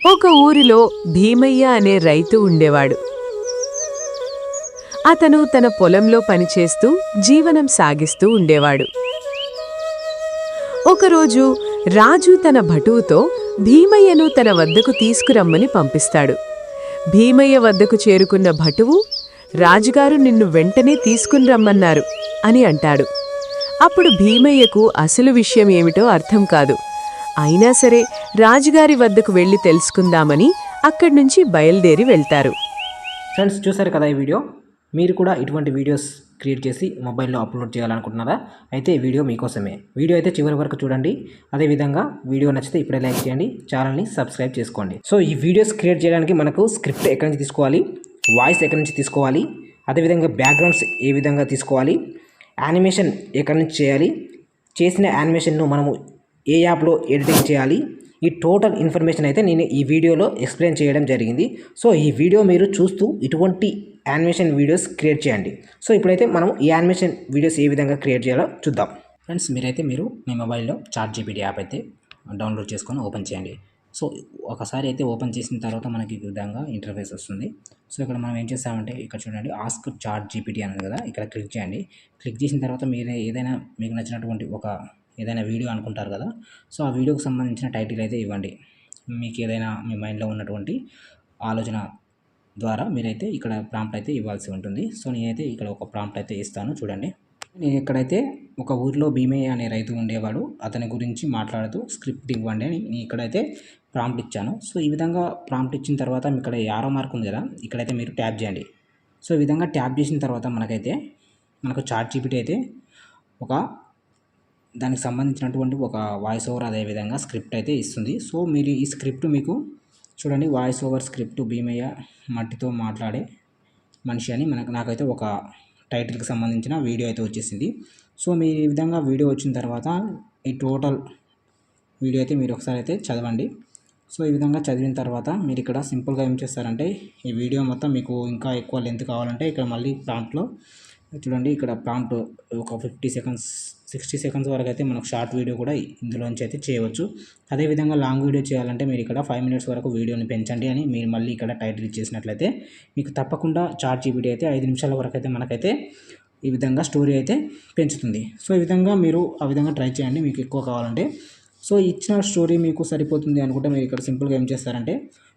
ఒక ఊరిలో భీమయ్య అనే రైతు ఉండేవాడు. అతను తన పొలంలో పనిచేస్తూ జీవనం సాగిస్తూ ఉండేవాడు. ఒకరోజు రాజు తన భటువుతో భీమయ్యను తన వద్దకు తీసుకురమ్మని పంపిస్తాడు. భీమయ్య వద్దకు చేరుకున్న భటువు, రాజుగారు నిన్ను వెంటనే తీసుకునిరమ్మన్నారు అని అంటాడు. అప్పుడు భీమయ్యకు అసలు విషయం ఏమిటో అర్థం కాదు. అయినా సరే రాజుగారి వద్దకు వెళ్లి తెలుసుకుందామని అక్కడ్నుంచి బయలుదేరి వెళ్తారు. ఫ్రెండ్స్, చూసారు కదా ఈ వీడియో. మీరు కూడా ఇటువంటి వీడియోస్ క్రియేట్ చేసి మొబైల్లో అప్లోడ్ చేయాలనుకుంటున్నారా? అయితే ఈ వీడియో మీకోసమే. వీడియో అయితే చివరి వరకు చూడండి. అదేవిధంగా వీడియో నచ్చితే ఇప్పుడే లైక్ చేయండి, ఛానల్ని సబ్స్క్రైబ్ చేసుకోండి. సో ఈ వీడియోస్ క్రియేట్ చేయడానికి మనకు స్క్రిప్ట్ ఎక్కడి నుంచి తీసుకోవాలి, వాయిస్ ఎక్కడి నుంచి తీసుకోవాలి, అదేవిధంగా బ్యాక్గ్రౌండ్స్ ఏ విధంగా తీసుకోవాలి, యానిమేషన్ ఎక్కడి నుంచి చేయాలి, చేసిన యానిమేషన్ను మనము ఏ యాప్లో ఎడిటింగ్ చేయాలి, ఈ టోటల్ ఇన్ఫర్మేషన్ అయితే నేను ఈ వీడియోలో ఎక్స్ప్లెయిన్ చేయడం జరిగింది. సో ఈ వీడియో మీరు చూస్తూ ఇటువంటి యానిమేషన్ వీడియోస్ క్రియేట్ చేయండి. సో ఇప్పుడైతే మనం ఈ యానిమేషన్ వీడియోస్ ఏ విధంగా క్రియేట్ చేయాలో చూద్దాం. ఫ్రెండ్స్, మీరు మీ మొబైల్లో ChatGPT యాప్ అయితే డౌన్లోడ్ చేసుకొని ఓపెన్ చేయండి. సో ఒకసారి అయితే ఓపెన్ చేసిన తర్వాత మనకి ఈ విధంగా ఇంటర్ఫేస్ వస్తుంది. సో ఇక్కడ మనం ఏం చేస్తామంటే ఇక్కడ చూడండి, ఆస్క్ ChatGPT అన్నది కదా, ఇక్కడ క్లిక్ చేయండి. క్లిక్ చేసిన తర్వాత మీరు ఏదైనా మీకు నచ్చినటువంటి ఏదైనా వీడియో అనుకుంటారు కదా, సో ఆ వీడియోకి సంబంధించిన టైటిల్ అయితే ఇవ్వండి. మీకు ఏదైనా మీ మైండ్లో ఉన్నటువంటి ఆలోచన ద్వారా మీరైతే ఇక్కడ ప్రాంప్ట్ అయితే ఇవ్వాల్సి ఉంటుంది. సో నేనైతే ఇక్కడ ఒక ప్రాంప్ట్ అయితే ఇస్తాను, చూడండి. నేను ఇక్కడైతే ఒక ఊరిలో భీమయ్య అనే రైతు ఉండేవాడు, అతని గురించి మాట్లాడుతూ స్క్రిప్ట్ ఇవ్వండి అని నేను ఇక్కడైతే ప్రాంప్ట్ ఇచ్చాను. సో ఈ విధంగా ప్రాంప్ట్ ఇచ్చిన తర్వాత ఇక్కడ యారో మార్క్ ఉంది కదా, ఇక్కడైతే మీరు ట్యాప్ చేయండి. సో ఈ విధంగా ట్యాప్ చేసిన తర్వాత మనకు ChatGPT అయితే దానికి సంబంధించినటువంటి ఒక వాయిస్ ఓవర్, అదేవిధంగా స్క్రిప్ట్ అయితే ఇస్తుంది. సో మీరు ఈ స్క్రిప్ట్ మీకు చూడండి, వాయిస్ ఓవర్ స్క్రిప్ట్ భీమయ్య మట్టితో మాట్లాడే మనిషి అని నాకైతే ఒక టైటిల్కి సంబంధించిన వీడియో అయితే వచ్చేసింది. సో మీరు ఈ విధంగా వీడియో వచ్చిన తర్వాత ఈ టోటల్ వీడియో అయితే మీరు ఒకసారి అయితే చదవండి. సో ఈ విధంగా చదివిన తర్వాత మీరు ఇక్కడ సింపుల్గా ఏం చేస్తారంటే, ఈ వీడియో మొత్తం మీకు ఇంకా ఎక్కువ లెంత్ కావాలంటే ఇక్కడ మళ్ళీ ప్రాంప్ట్లో చూడండి, ఇక్కడ ప్రాంప్ట్ ఒక 60 సెకండ్స్ వరకు అయితే మనకు షార్ట్ వీడియో కూడా ఇందులోంచి అయితే చేయవచ్చు. అదేవిధంగా లాంగ్ వీడియో చేయాలంటే మీరు ఇక్కడ 5 మినిట్స్ వరకు వీడియోని పెంచండి అని మీరు మళ్ళీ ఇక్కడ టైటిల్ ఇచ్చేసినట్లయితే మీకు తప్పకుండా ChatGPT అయితే 5 నిమిషాల వరకు అయితే మనకైతే ఈ విధంగా స్టోరీ అయితే పెంచుతుంది. సో ఈ విధంగా మీరు ఆ విధంగా ట్రై చేయండి మీకు ఎక్కువ కావాలంటే. సో ఇచ్చిన స్టోరీ మీకు సరిపోతుంది అనుకుంటే మీరు ఇక్కడ సింపుల్గా ఏం చేస్తారంటే,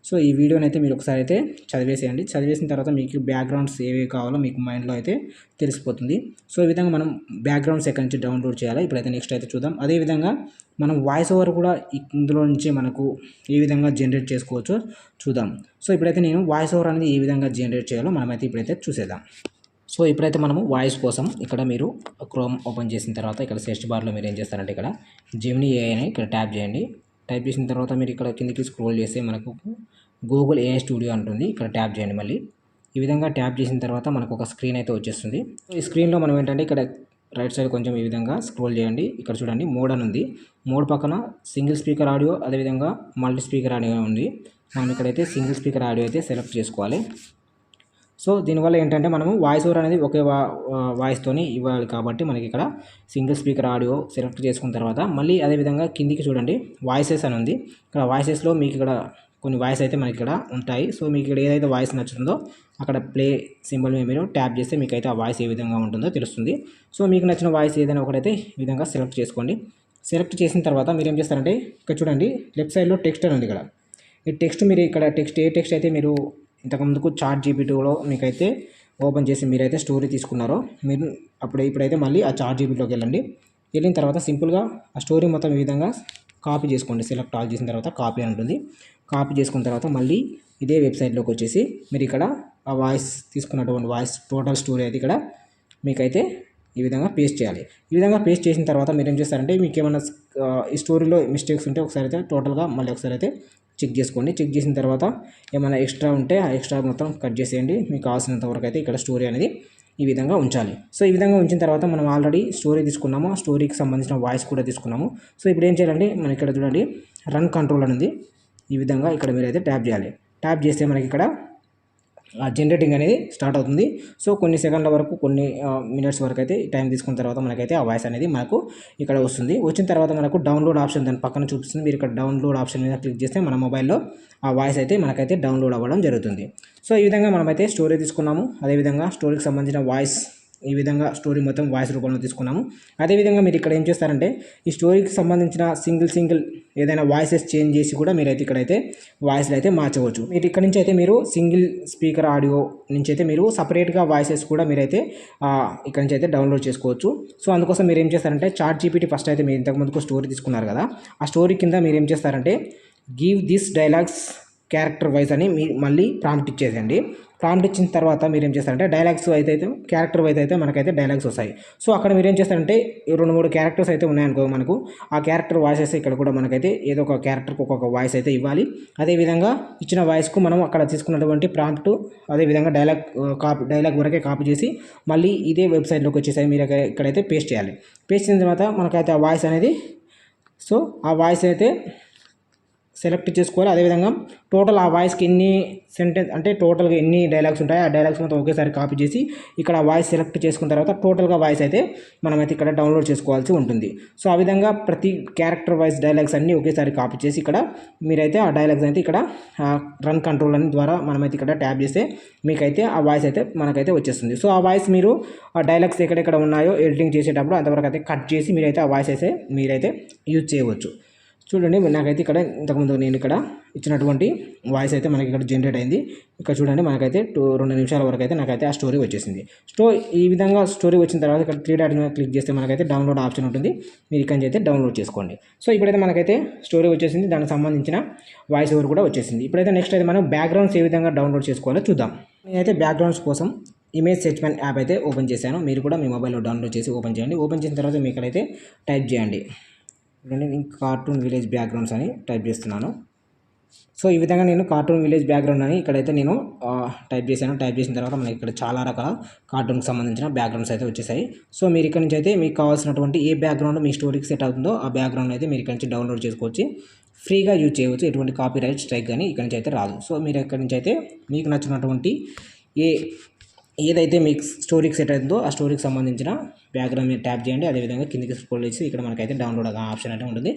సో ఈ వీడియోని అయితే మీరు ఒకసారి అయితే చదివేసేయండి. చదివేసిన తర్వాత మీకు బ్యాక్గ్రౌండ్స్ ఏవి కావాలో మీకు మైండ్లో అయితే తెలిసిపోతుంది. సో ఈ విధంగా మనం బ్యాక్గ్రౌండ్స్ ఎక్కడి నుంచి డౌన్లోడ్ చేయాలి ఇప్పుడైతే నెక్స్ట్ అయితే చూద్దాం. అదేవిధంగా మనం వాయిస్ ఓవర్ కూడా ఇందులో నుంచి మనకు ఏ విధంగా జనరేట్ చేసుకోవచ్చో చూద్దాం. సో ఇప్పుడైతే నేను వాయిస్ ఓవర్ అనేది ఏ విధంగా జనరేట్ చేయాలో మనమైతే ఇప్పుడైతే చూసేద్దాం. సో ఇప్పుడైతే మనము వాయిస్ కోసం ఇక్కడ మీరు క్రోమ్ ఓపెన్ చేసిన తర్వాత ఇక్కడ సెర్చ్ బార్లో మీరు ఏం చేస్తారంటే ఇక్కడ జెమినీ AI అని ఇక్కడ ట్యాప్ చేయండి. టైప్ చేసిన తర్వాత మీరు ఇక్కడ కిందికి స్క్రోల్ చేస్తే మనకు గూగుల్ AI స్టూడియో అంటుంది, ఇక్కడ ట్యాప్ చేయండి. మళ్ళీ ఈ విధంగా ట్యాప్ చేసిన తర్వాత మనకు ఒక స్క్రీన్ అయితే వచ్చేస్తుంది. ఈ స్క్రీన్లో మనం ఏంటంటే ఇక్కడ రైట్ సైడ్ కొంచెం ఈ విధంగా స్క్రోల్ చేయండి. ఇక్కడ చూడండి మోడ్ అని ఉంది. మోడ్ పక్కన సింగిల్ స్పీకర్ ఆడియో, అదేవిధంగా మల్టీ స్పీకర్ ఆడియో ఉంది. మనం ఇక్కడైతే సింగిల్ స్పీకర్ ఆడియో అయితే సెలెక్ట్ చేసుకోవాలి. సో దీనివల్ల ఏంటంటే మనము వాయిస్ ఓవర్ అనేది ఒకే వాయిస్తోని ఇవ్వాలి కాబట్టి మనకి ఇక్కడ సింగిల్ స్పీకర్ ఆడియో సెలెక్ట్ చేసుకున్న తర్వాత మళ్ళీ అదేవిధంగా కిందికి చూడండి వాయిసెస్ అని ఉంది. ఇక్కడ వాయిసెస్లో మీకు ఇక్కడ కొన్ని వాయిస్ అయితే మనకి ఇక్కడ ఉంటాయి. సో మీకు ఇక్కడ ఏదైతే వాయిస్ నచ్చుతుందో అక్కడ ప్లే సింబల్ మీద మీరు ట్యాప్ చేస్తే మీకు అయితే ఆ వాయిస్ ఏ విధంగా ఉంటుందో తెలుస్తుంది. సో మీకు నచ్చిన వాయిస్ ఏదైనా ఒకటైతే ఈ విధంగా సెలెక్ట్ చేసుకోండి. సెలెక్ట్ చేసిన తర్వాత మీరు ఏం చేస్తారంటే ఇక్కడ చూడండి లెఫ్ట్ సైడ్లో టెక్స్ట్ అని ఉంది. ఇక్కడ ఈ టెక్స్ట్ మీరు ఇక్కడ ఏ టెక్స్ట్ అయితే మీరు ఇంతకుముందుకు ChatGPTలో మీకైతే ఓపెన్ చేసి మీరైతే స్టోరీ తీసుకున్నారో మీరు ఇప్పుడైతే మళ్ళీ ఆ ChatGPTలోకి వెళ్ళండి. వెళ్ళిన తర్వాత సింపుల్గా ఆ స్టోరీ మొత్తం ఈ విధంగా కాపీ చేసుకోండి. సెలెక్ట్ ఆల్ చేసిన తర్వాత కాపీ అని ఉంటుంది. కాపీ చేసుకున్న తర్వాత మళ్ళీ ఇదే వెబ్సైట్లోకి వచ్చేసి మీరు ఇక్కడ ఆ వాయిస్ తీసుకున్నటువంటి వాయిస్ టోటల్ స్టోరీ అయితే ఇక్కడ మీకైతే ఈ విధంగా పేస్ట్ చేయాలి. ఈ విధంగా పేస్ట్ చేసిన తర్వాత మీరు ఏం చేస్తారంటే మీకు ఏమైనా ఈ స్టోరీలో మిస్టేక్స్ ఉంటే ఒకసారి అయితే టోటల్గా మళ్ళీ ఒకసారి అయితే చెక్ చేసుకోండి. చెక్ చేసిన తర్వాత ఏమైనా ఎక్స్ట్రా ఉంటే ఆ ఎక్స్ట్రా మొత్తం కట్ చేసేయండి. మీకు కావాల్సినంత వరకు అయితే ఇక్కడ స్టోరీ అనేది ఈ విధంగా ఉంచాలి. సో ఈ విధంగా ఉంచిన తర్వాత మనం ఆల్రెడీ స్టోరీ తీసుకున్నాము, ఆ స్టోరీకి సంబంధించిన వాయిస్ కూడా తీసుకున్నాము. సో ఇప్పుడు ఏం చేయాలంటే మనం ఇక్కడ చూడండి రన్ కంట్రోల్ అనేది ఈ విధంగా ఇక్కడ మీరైతే ట్యాప్ చేయాలి. ట్యాప్ చేస్తే మనకి ఇక్కడ జనరేటింగ్ అనేది స్టార్ట్ అవుతుంది. సో కొన్ని సెకండ్ల వరకు కొన్ని మినిట్స్ వరకు అయితే టైం తీసుకున్న తర్వాత మనకైతే ఆ వాయిస్ అనేది మనకు ఇక్కడ వస్తుంది. వచ్చిన తర్వాత మనకు డౌన్లోడ్ ఆప్షన్ దాని పక్కన చూపిస్తుంది. మీరు ఇక్కడ డౌన్లోడ్ ఆప్షన్ మీద క్లిక్ చేస్తే మన మొబైల్లో ఆ వాయిస్ అయితే మనకైతే డౌన్లోడ్ అవ్వడం జరుగుతుంది. సో ఈ విధంగా మనమైతే స్టోరీ తీసుకున్నాము. అదేవిధంగా స్టోరీకి సంబంధించిన వాయిస్ ఈ విధంగా స్టోరీ మొత్తం వాయిస్ రూపంలో తీసుకున్నాము. అదేవిధంగా మీరు ఇక్కడ ఏం చేస్తారంటే ఈ స్టోరీకి సంబంధించిన సింగిల్ ఏదైనా వాయిసెస్ చేంజ్ చేసి కూడా మీరైతే ఇక్కడైతే వాయిస్లు అయితే మార్చవచ్చు. మీరు ఇక్కడ నుంచి అయితే మీరు సింగిల్ స్పీకర్ ఆడియో నుంచి అయితే మీరు సపరేట్గా వాయిసెస్ కూడా మీరైతే ఇక్కడ నుంచి అయితే డౌన్లోడ్ చేసుకోవచ్చు. సో అందుకోసం మీరు ఏం చేస్తారంటే చాట్ జీపీటీ ఫస్ట్ అయితే మీరు ఇంతకుముందుకు స్టోరీ తీసుకున్నారు కదా, ఆ స్టోరీ కింద మీరు ఏం చేస్తారంటే give this dialogues character wise అని మీరు మళ్ళీ ప్రాంప్ట్ ఇచ్చేసేయండి. ప్రాంప్ట్ ఇచ్చిన తర్వాత మీరు ఏం చేస్తారంటే డైలాగ్స్ అయితే క్యారెక్టర్ వైజ్ అయితే మనకైతే డైలాగ్స్ వస్తాయి. సో అక్కడ మీరు ఏం చేస్తారంటే 2-3 క్యారెక్టర్స్ అయితే ఉన్నాయనుకో, మనకు ఆ క్యారెక్టర్ వాయిసెస్ ఇక్కడ కూడా మనకైతే ఏదో ఒక క్యారెక్టర్కి ఒక్కొక్క వాయిస్ అయితే ఇవ్వాలి. అదేవిధంగా ఇచ్చిన వాయిస్కు మనం అక్కడ తీసుకున్నటువంటి ప్రాంప్ట్ అదేవిధంగా డైలాగ్ వరకే కాపీ చేసి మళ్ళీ ఇదే వెబ్సైట్లోకి వచ్చేసి మీరు ఇక్కడైతే పేస్ట్ చేయాలి. పేస్ట్ చేసిన తర్వాత మనకైతే ఆ వాయిస్ అనేది సో ఆ వాయిస్ అయితే సెలెక్ట్ చేసుకోవాలి. అదేవిధంగా టోటల్ ఆ వాయిస్కి ఎన్ని సెంటెన్స్ అంటే టోటల్గా ఎన్ని డైలాగ్స్ ఉంటాయో ఆ డైలాగ్స్ మొత్తం ఒకేసారి కాపీ చేసి ఇక్కడ వాయిస్ సెలెక్ట్ చేసుకున్న తర్వాత టోటల్గా వాయిస్ అయితే మనమైతే ఇక్కడ డౌన్లోడ్ చేసుకోవాల్సి ఉంటుంది. సో ఆ విధంగా ప్రతి క్యారెక్టర్ వైజ్ డైలాగ్స్ అన్నీ ఒకేసారి కాపీ చేసి ఇక్కడ మీరైతే ఆ డైలాగ్స్ అయితే ఇక్కడ రన్ కంట్రోల్ అని ద్వారా మనమైతే ఇక్కడ ట్యాప్ చేస్తే మీకైతే ఆ వాయిస్ అయితే మనకైతే వచ్చేస్తుంది. సో ఆ వాయిస్ మీరు ఆ డైలాగ్స్ ఎక్కడెక్కడ ఉన్నాయో ఎడిటింగ్ చేసేటప్పుడు అంతవరకు అయితే కట్ చేసి మీరైతే ఆ వాయిస్ అయితే మీరైతే యూజ్ చేయవచ్చు. చూడండి నాకైతే ఇక్కడ ఇంతకుముందు నేను ఇక్కడ ఇచ్చినటువంటి వాయిస్ అయితే మనకి ఇక్కడ జనరేట్ అయింది. ఇక్కడ చూడండి మనకైతే 2 నిమిషాల వరకు అయితే నాకైతే ఆ స్టోరీ వచ్చేసింది. ఈ విధంగా స్టోరీ వచ్చిన తర్వాత ఇక్కడ 3 డాట్ మీద క్లిక్ చేస్తే మనకైతే డౌన్లోడ్ ఆప్షన్ ఉంటుంది. మీరు ఇక్కడ నుంచి అయితే డౌన్లోడ్ చేసుకోండి. సో ఇప్పుడైతే మనకైతే స్టోరీ వచ్చేసింది, దానికి సంబంధించిన వాయిస్ ఓవర్ కూడా వచ్చేసింది. ఇప్పుడైతే నెక్స్ట్ అయితే మనం బ్యాక్గ్రౌండ్స్ ఏ విధంగా డౌన్లోడ్ చేసుకోవాలో చూద్దాం. నేనైతే బ్యాక్గ్రౌండ్స్ కోసం ఇమేజ్ సెర్చ్మెంట్ యాప్ అయితే ఓపెన్ చేశాను. మీరు కూడా మీ మొబైల్లో డౌన్లోడ్ చేసి ఓపెన్ చేయండి. ఓపెన్ చేసిన తర్వాత మీ ఇక్కడైతే టైప్ చేయండి. నేను కార్టూన్ విలేజ్ బ్యాక్గ్రౌండ్స్ అని టైప్ చేస్తున్నాను. సో ఈ విధంగా నేను కార్టూన్ విలేజ్ బ్యాక్గ్రౌండ్ అని ఇక్కడైతే నేను టైప్ చేశాను. టైప్ చేసిన తర్వాత మనకి ఇక్కడ చాలా రకాల కార్టూన్కి సంబంధించిన బ్యాక్గ్రౌండ్స్ అయితే వచ్చేసాయి. సో మీరు ఇక్కడ నుంచి అయితే మీకు కావాల్సినటువంటి ఏ బ్యాక్గ్రౌండ్ మీ స్టోరీకి సెట్ అవుతుందో ఆ బ్యాక్గ్రౌండ్ అయితే మీరు ఇక్కడ నుంచి డౌన్లోడ్ చేసుకోవచ్చు, ఫ్రీగా యూజ్ చేయవచ్చు. ఎటువంటి కాపీరైట్ స్ట్రైక్ కానీ ఇక్కడ నుంచి అయితే రాదు. సో మీరు ఇక్కడ నుంచి అయితే మీకు నచ్చినటువంటి ఏదైతే మీకు స్టోరీకి సెట్ అవుతుందో ఆ స్టోరీకి సంబంధించిన బ్యాక్గ్రౌండ్ మీద ట్యాప్ చేయండి. అదేవిధంగా కిందికి స్క్రోల్ చేసి ఇక్కడ మనకైతే డౌన్లోడ్ ఆప్షన్ అయితే ఉంటుంది.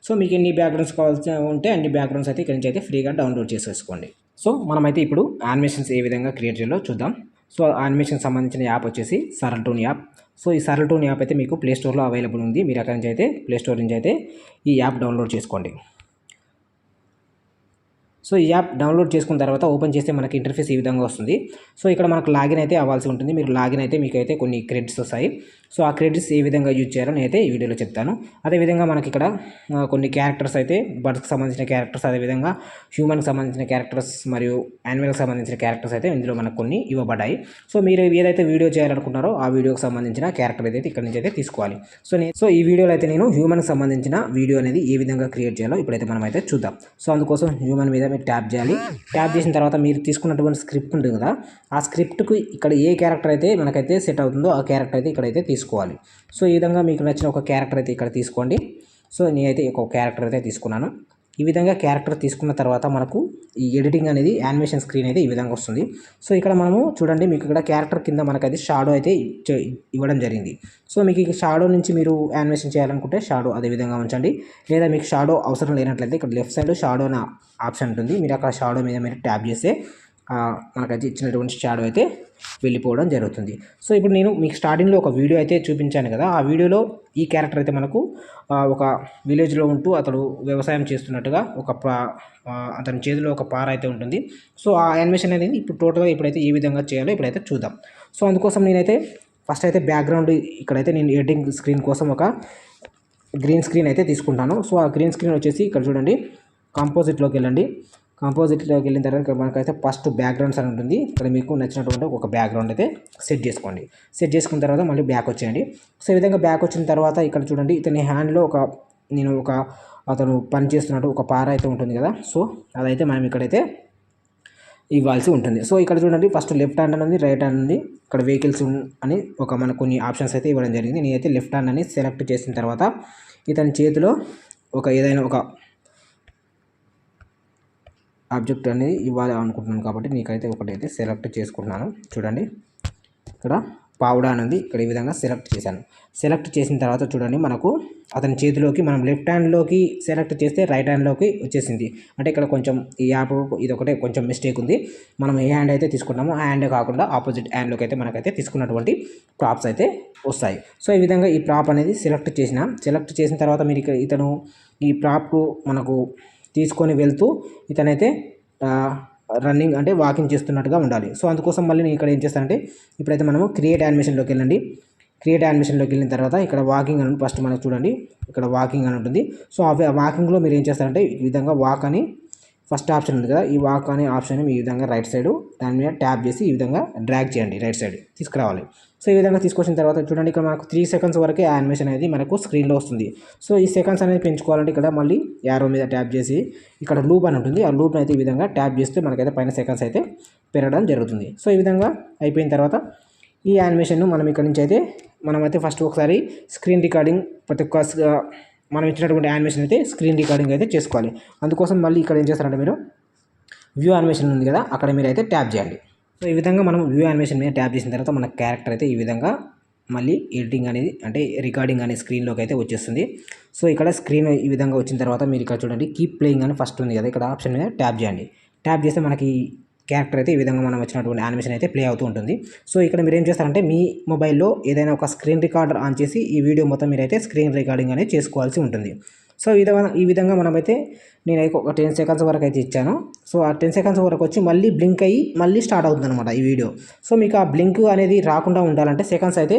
సో మీకు ఎన్ని బ్యాక్గ్రౌండ్స్ కావాల్సి ఉంటే అన్ని బ్యాక్గ్రౌండ్స్ అయితే ఇక్కడ నుంచి అయితే ఫ్రీగా డౌన్లోడ్ చేసేసుకోండి. సో మనమైతే ఇప్పుడు యానిమేషన్స్ ఏ విధంగా క్రియేట్ చేయాలో చూద్దాం. సో యానిమేషన్ సంబంధించిన యాప్ వచ్చేసి సరల్ టూన్ యాప్. సో ఈ సరల్ టూన్ యాప్ అయితే మీకు ప్లే స్టోర్లో అవైలబుల్ ఉంది. మీరు అక్కడి నుంచి అయితే ప్లే స్టోర్ నుంచి అయితే ఈ యాప్ డౌన్లోడ్ చేసుకోండి. సో ఈ యాప్ డౌన్లోడ్ చేసుకున్న తర్వాత ఓపెన్ చేస్తే మనకి ఇంటర్ఫేస్ ఈ విధంగా వస్తుంది. సో ఇక్కడ మనకు లాగిన్ అయితే అవ్వాల్సి ఉంటుంది. మీరు లాగిన్ అయితే మీకు అయితే కొన్ని క్రెడిట్స్ వస్తాయి. సో ఆ క్రెడిట్స్ ఏ విధంగా యూజ్ చేయాలో నేనైతే ఈ వీడియోలో చెప్తాను. అదేవిధంగా మనకి ఇక్కడ కొన్ని క్యారెక్టర్స్ అయితే బర్డ్స్కి సంబంధించిన క్యారెక్టర్స్, అదేవిధంగా హ్యూమన్కి సంబంధించిన క్యారెక్టర్స్ మరియు యానిమల్కి సంబంధించిన క్యారెక్టర్స్ అయితే ఇందులో మనకు కొన్ని ఇవ్వబడ్డాయి. సో మీరు ఏదైతే వీడియో చేయాలనుకుంటారో ఆ వీడియోకి సంబంధించిన క్యారెక్టర్ అయితే ఇక్కడ నుంచి అయితే తీసుకోవాలి. సో ఈ వీడియోలో అయితే నేను హ్యూమన్కి సంబంధించిన వీడియో అనేది ఏ విధంగా క్రియేట్ చేయాలో ఇప్పుడైతే మనం అయితే చూద్దాం. సో అందుకోసం హ్యూమన్ మీద మీరు ట్యాప్ చేయాలి. ట్యాప్ చేసిన తర్వాత మీరు తీసుకున్నటువంటి స్క్రిప్ట్ ఉంటుంది కదా, ఆ స్క్రిప్ట్కి ఇక్కడ ఏ క్యారెక్టర్ అయితే మనకైతే సెట్ అవుతుందో ఆ క్యారెక్టర్ అయితే ఇక్కడైతే తీసుకోవాలి. సో ఈ విధంగా మీకు నచ్చిన ఒక క్యారెక్టర్ అయితే ఇక్కడ తీసుకోండి. సో నేనైతే ఒక క్యారెక్టర్ అయితే తీసుకున్నాను. ఈ విధంగా క్యారెక్టర్ తీసుకున్న తర్వాత మనకు ఈ ఎడిటింగ్ అనేది యానిమేషన్ స్క్రీన్ అయితే ఈ విధంగా వస్తుంది. సో ఇక్కడ మనము చూడండి, మీకు ఇక్కడ క్యారెక్టర్ కింద మనకైతే షాడో అయితే ఇవ్వడం జరిగింది. సో మీకు ఈ షాడో నుంచి మీరు యానిమేషన్ చేయాలనుకుంటే షాడో అదే విధంగా ఉంచండి. లేదా మీకు షాడో అవసరం లేనట్లయితే ఇక్కడ లెఫ్ట్ సైడ్ షాడో అనే ఆప్షన్ ఉంటుంది. మీరు అక్కడ షాడో మీద మీరు ట్యాప్ చేస్తే మనకైతే ఇచ్చినటువంటి షాడో అయితే వెళ్ళిపోవడం జరుగుతుంది. సో ఇప్పుడు నేను మీకు స్టార్టింగ్లో ఒక వీడియో అయితే చూపించాను కదా, ఆ వీడియోలో ఈ క్యారెక్టర్ అయితే మనకు ఒక విలేజ్లో ఉంటూ అతడు వ్యవసాయం చేస్తున్నట్టుగా అతని చేతిలో ఒక పార అయితే ఉంటుంది. సో ఆ యానిమేషన్ అనేది ఇప్పుడు టోటల్గా ఇప్పుడైతే ఏ విధంగా చేయాలో ఇప్పుడైతే చూద్దాం. సో అందుకోసం నేనైతే ఫస్ట్ అయితే బ్యాక్గ్రౌండ్ ఇక్కడైతే నేను ఎడిటింగ్ స్క్రీన్ కోసం ఒక గ్రీన్ స్క్రీన్ అయితే తీసుకుంటాను. సో ఆ గ్రీన్ స్క్రీన్ వచ్చేసి ఇక్కడ చూడండి, కాంపోజిట్లోకి వెళ్ళండి. కాంపోజిట్లోకి వెళ్ళిన తర్వాత మనకైతే ఫస్ట్ బ్యాక్గ్రౌండ్స్ అని ఉంటుంది. ఇక్కడ మీకు నచ్చినటువంటి ఒక బ్యాక్గ్రౌండ్ అయితే సెట్ చేసుకోండి. సెట్ చేసుకున్న తర్వాత మళ్ళీ బ్యాక్ వచ్చేయండి. సో ఈ విధంగా బ్యాక్ వచ్చిన తర్వాత ఇక్కడ చూడండి, ఇతని హ్యాండ్లో అతను పని చేస్తున్నట్టు ఒక పార అయితే ఉంటుంది కదా, సో అదైతే మనం ఇక్కడైతే ఇవ్వాల్సి ఉంటుంది. సో ఇక్కడ చూడండి, ఫస్ట్ లెఫ్ట్ హ్యాండ్ అని ఉంది, రైట్ హ్యాండ్ ఉంది. ఇక్కడ వెహికల్స్ అని మనకు కొన్ని ఆప్షన్స్ అయితే ఇవ్వడం జరిగింది. నేనైతే లెఫ్ట్ హ్యాండ్ అని సెలెక్ట్ చేసిన తర్వాత ఇతని చేతిలో ఏదైనా ఒక ఆబ్జెక్ట్ అనేది ఇవ్వాలి అనుకుంటున్నాను కాబట్టి నీకైతే ఒకటైతే సెలెక్ట్ చేసుకుంటున్నాను. చూడండి ఇక్కడ పావుడా అనేది ఇక్కడ ఈ విధంగా సెలెక్ట్ చేశాను. సెలెక్ట్ చేసిన తర్వాత చూడండి మనకు అతని చేతిలోకి మనం లెఫ్ట్ హ్యాండ్లోకి సెలెక్ట్ చేస్తే రైట్ హ్యాండ్లోకి వచ్చేసింది. అంటే ఇక్కడ కొంచెం ఈ యాప్ ఇది ఒకటే కొంచెం మిస్టేక్ ఉంది. మనం ఏ హ్యాండ్ అయితే తీసుకున్నామో ఆ హ్యాండే కాకుండా ఆపోజిట్ హ్యాండ్లోకి అయితే మనకైతే తీసుకున్నటువంటి ప్రాప్స్ అయితే వస్తాయి. సో ఈ విధంగా ఈ ప్రాప్ అనేది సెలెక్ట్ చేసిన తర్వాత మీరు ఇతను ఈ ప్రాప్కు మనకు తీసుకొని వెళ్తూ ఇతనైతే రన్నింగ్ అంటే వాకింగ్ చేస్తున్నట్టుగా ఉండాలి. సో అందుకోసం మళ్ళీ నేను ఇక్కడ ఏం చేస్తానంటే ఇప్పుడైతే మనము క్రియేట్ యానిమేషన్లోకి వెళ్ళండి. క్రియేట్ యానిమేషన్లోకి వెళ్ళిన తర్వాత ఇక్కడ వాకింగ్ అని ఫస్ట్ మనకు చూడండి ఇక్కడ వాకింగ్ అని ఉంటుంది. సో ఆ వాకింగ్లో మీరు ఏం చేస్తారంటే ఈ విధంగా వాక్ అని ఫస్ట్ ఆప్షన్ ఉంది కదా, ఈ వాక్ అనే ఆప్షన్ ఈ విధంగా రైట్ సైడ్ దాని మీద ట్యాప్ చేసి ఈ విధంగా డ్రాగ్ చేయండి, రైట్ సైడ్ తీసుకురావాలి. సో ఈ విధంగా తీసుకొచ్చిన తర్వాత చూడండి ఇక్కడ మనకు 3 సెకండ్స్ వరకే యానిమేషన్ అనేది మనకు స్క్రీన్లో వస్తుంది. సో ఈ సెకండ్స్ అనేది పెంచుకోవాలంటే ఇక్కడ మళ్ళీ యారో మీద ట్యాప్ చేసి ఇక్కడ లూప్ అని ఉంటుంది, ఆ లూప్ అయితే ఈ విధంగా ట్యాప్ చేస్తే మనకైతే పైన సెకండ్స్ అయితే పెరగడం జరుగుతుంది. సో ఈ విధంగా అయిపోయిన తర్వాత ఈ యానిమేషన్ను మనం ఇక్కడ నుంచి అయితే మనమైతే ఫస్ట్ ఒకసారి స్క్రీన్ రికార్డింగ్ ప్రతి ఒక్క మనం ఇచ్చినటువంటి యానిమేషన్ అయితే స్క్రీన్ రికార్డింగ్ అయితే చేసుకోవాలి. అందుకోసం మళ్ళీ ఇక్కడ ఏం చేస్తారంటే మీరు వ్యూ యానిమేషన్ ఉంది కదా, అక్కడ మీరు అయితే ట్యాప్ చేయండి. సో ఈ విధంగా మనం వ్యూ యానిమేషన్ మీద ట్యాప్ చేసిన తర్వాత మన క్యారెక్టర్ అయితే ఈ విధంగా మళ్ళీ ఎడిటింగ్ అనేది అంటే రికార్డింగ్ అనే స్క్రీన్లోకి అయితే వచ్చేస్తుంది. సో ఇక్కడ స్క్రీన్ ఈ విధంగా వచ్చిన తర్వాత మీరు ఇక్కడ చూడండి కీప్ ప్లేయింగ్ అని ఫస్ట్ ఉంది కదా, ఇక్కడ ఆప్షన్ మీద ట్యాప్ చేయండి. ట్యాప్ చేస్తే మనకి క్యారెక్టర్ అయితే ఈ విధంగా మనం వచ్చినటువంటి యానిమేషన్ అయితే ప్లే అవుతూ ఉంటుంది. సో ఇక్కడ మీరు ఏం చేస్తారంటే మీ మొబైల్లో ఏదైనా ఒక స్క్రీన్ రికార్డర్ ఆన్ చేసి ఈ వీడియో మొత్తం మీరైతే స్క్రీన్ రికార్డింగ్ అనేది చేసుకోవాల్సి ఉంటుంది. సో ఈ విధంగా మనమైతే నేనైతే ఒక 10 సెకండ్స్ వరకు అయితే ఇచ్చాను. సో ఆ 10 సెకండ్స్ వరకు వచ్చి మళ్ళీ బ్లింక్ అయ్యి మళ్ళీ స్టార్ట్ అవుతుంది అనమాట ఈ వీడియో. సో మీకు ఆ బ్లింక్ అనేది రాకుండా ఉండాలంటే సెకండ్స్ అయితే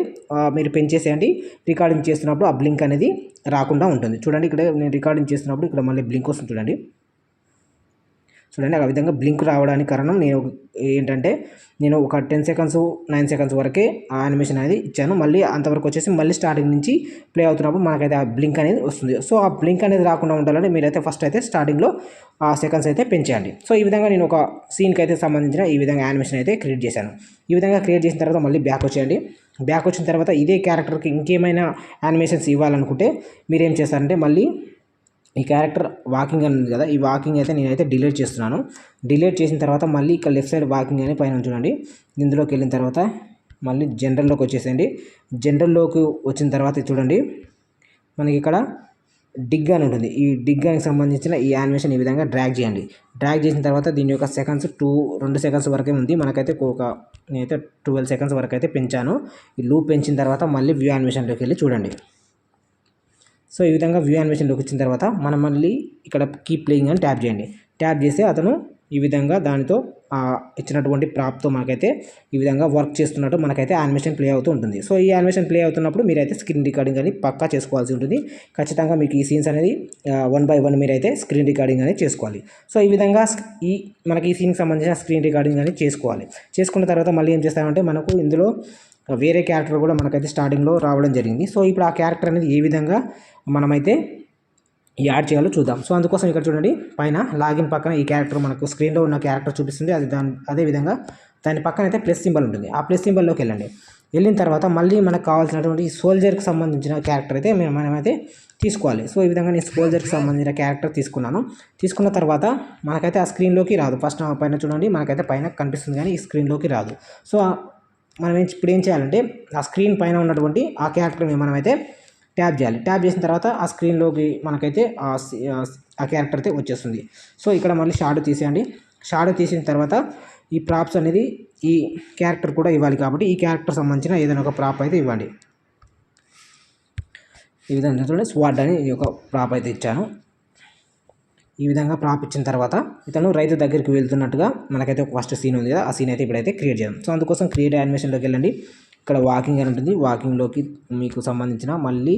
మీరు పెంచేసేయండి. రికార్డింగ్ చేస్తున్నప్పుడు ఆ బ్లింక్ అనేది రాకుండా ఉంటుంది. చూడండి ఇక్కడ నేను రికార్డింగ్ చేస్తున్నప్పుడు ఇక్కడ మళ్ళీ బ్లింక్ వస్తుంది చూడండి. ఆ విధంగా బ్లింక్ రావడానికి కారణం ఏంటంటే నేను ఒక 10 సెకండ్స్ 9 సెకండ్స్ వరకే ఆ యానిమేషన్ అనేది ఇచ్చాను. మళ్ళీ అంతవరకు వచ్చేసి మళ్ళీ స్టార్టింగ్ నుంచి ప్లే అవుతున్నప్పుడు మనకైతే ఆ బ్లింక్ అనేది వస్తుంది. సో ఆ బ్లింక్ అనేది రాకుండా ఉండాలంటే మీరైతే ఫస్ట్ అయితే స్టార్టింగ్లో ఆ సెకండ్స్ అయితే పెంచేయండి. సో ఈ విధంగా నేను ఒక సీన్కి అయితే సంబంధించిన ఈ విధంగా యానిమేషన్ అయితే క్రియేట్ చేశాను. ఈ విధంగా క్రియేట్ చేసిన తర్వాత మళ్ళీ బ్యాక్ వచ్చేయండి. బ్యాక్ వచ్చిన తర్వాత ఇదే క్యారెక్టర్కి ఇంకేమైనా యానిమేషన్స్ ఇవ్వాలనుకుంటే మీరు ఏం చేస్తారంటే మళ్ళీ ఈ క్యారెక్టర్ వాకింగ్ అని ఉంది కదా, ఈ వాకింగ్ అయితే నేనైతే డిలీట్ చేస్తున్నాను. డిలీట్ చేసిన తర్వాత మళ్ళీ ఇక్కడ లెఫ్ట్ సైడ్ వాకింగ్ అని పైన చూడండి, ఇందులోకి వెళ్ళిన తర్వాత మళ్ళీ జనరల్లోకి వచ్చేసేయండి. జనరల్లోకి వచ్చిన తర్వాత చూడండి మనకి ఇక్కడ డిగ్ అని ఉంటుంది. ఈ డిగ్ అని సంబంధించిన ఈ యానిమేషన్ ఈ విధంగా డ్రాగ్ చేయండి. డ్రాగ్ చేసిన తర్వాత దీని యొక్క సెకండ్స్ 2 సెకండ్స్ వరకే ఉంది. మనకైతే నేనైతే 12 సెకండ్స్ వరకు అయితే పెంచాను. ఈ లూప్ పెంచిన తర్వాత మళ్ళీ వ్యూ యానిమేషన్లోకి వెళ్ళి చూడండి. సో ఈ విధంగా వ్యూ యానిమేషన్లోకి వచ్చిన తర్వాత మనం మళ్ళీ ఇక్కడ కీప్ ప్లేయింగ్ అని ట్యాప్ చేయండి. ట్యాప్ చేస్తే అతను ఈ విధంగా దానితో ఇచ్చినటువంటి ప్రాప్తో మనకైతే ఈ విధంగా వర్క్ చేస్తున్నట్టు మనకైతే యానిమేషన్ ప్లే అవుతూ ఉంటుంది. సో ఈ యానిమేషన్ ప్లే అవుతున్నప్పుడు మీరైతే స్క్రీన్ రికార్డింగ్ అని పక్కా చేసుకోవాల్సి ఉంటుంది. ఖచ్చితంగా మీకు ఈ సీన్స్ అనేది 1 by 1 మీరైతే స్క్రీన్ రికార్డింగ్ అనేది చేసుకోవాలి. సో ఈ విధంగా మనకి ఈ సీన్కి సంబంధించిన స్క్రీన్ రికార్డింగ్ అనేది చేసుకోవాలి. చేసుకున్న తర్వాత మళ్ళీ ఏం చేస్తామంటే మనకు ఇందులో వేరే క్యారెక్టర్ కూడా మనకైతే స్టార్టింగ్లో రావడం జరిగింది. సో ఇప్పుడు ఆ క్యారెక్టర్ అనేది ఏ విధంగా మనమైతే యాడ్ చేయాలో చూద్దాం. సో అందుకోసం ఇక్కడ చూడండి పైన లాగిన్ పక్కన ఈ క్యారెక్టర్ మనకు స్క్రీన్లో ఉన్న క్యారెక్టర్ చూపిస్తుంది. అదేవిధంగా దాని పక్కన అయితే ప్లస్ సింబల్ ఉంటుంది. ఆ ప్లస్ సింబల్లోకి వెళ్ళండి. వెళ్ళిన తర్వాత మళ్ళీ మనకు కావాల్సినటువంటి ఈ సోల్జర్కి సంబంధించిన క్యారెక్టర్ అయితే మనమైతే తీసుకోవాలి. సో ఈ విధంగా నేను సోల్జర్కి సంబంధించిన క్యారెక్టర్ తీసుకున్నాను. తీసుకున్న తర్వాత మనకైతే ఆ స్క్రీన్లోకి రాదు. ఫస్ట్ పైన చూడండి మనకైతే పైన కనిపిస్తుంది కానీ ఈ స్క్రీన్లోకి రాదు. సో మనం ఇప్పుడు ఏం చేయాలంటే ఆ స్క్రీన్ పైన ఉన్నటువంటి ఆ క్యారెక్టర్ని మనమైతే ట్యాప్ చేయాలి. ట్యాప్ చేసిన తర్వాత ఆ స్క్రీన్లోకి మనకైతే ఆ క్యారెక్టర్ అయితే వచ్చేస్తుంది. సో ఇక్కడ మళ్ళీ షాడో తీసేయండి. షాడో తీసిన తర్వాత ఈ ప్రాప్స్ అనేది ఈ క్యారెక్టర్ కూడా ఇవ్వాలి కాబట్టి ఈ క్యారెక్టర్ సంబంధించిన ఏదైనా ఒక ప్రాప్ అయితే ఇవ్వండి. ఈ విధంగా చూడండి స్వాడ్ అని ఒక ప్రాప్ అయితే ఇచ్చాను. ఈ విధంగా ప్రాప్ ఇచ్చిన తర్వాత ఇతను రైతు దగ్గరికి వెళ్తున్నట్టుగా మనకైతే ఒక ఫస్ట్ సీన్ ఉంది కదా, ఆ సీన్ అయితే ఇప్పుడైతే క్రియేట్ చేద్దాం. సో అందుకోసం క్రియేట్ యానిమేషన్లోకి వెళ్ళండి. ఇక్కడ వాకింగ్ అని ఉంటుంది. వాకింగ్లోకి మీకు సంబంధించిన మళ్ళీ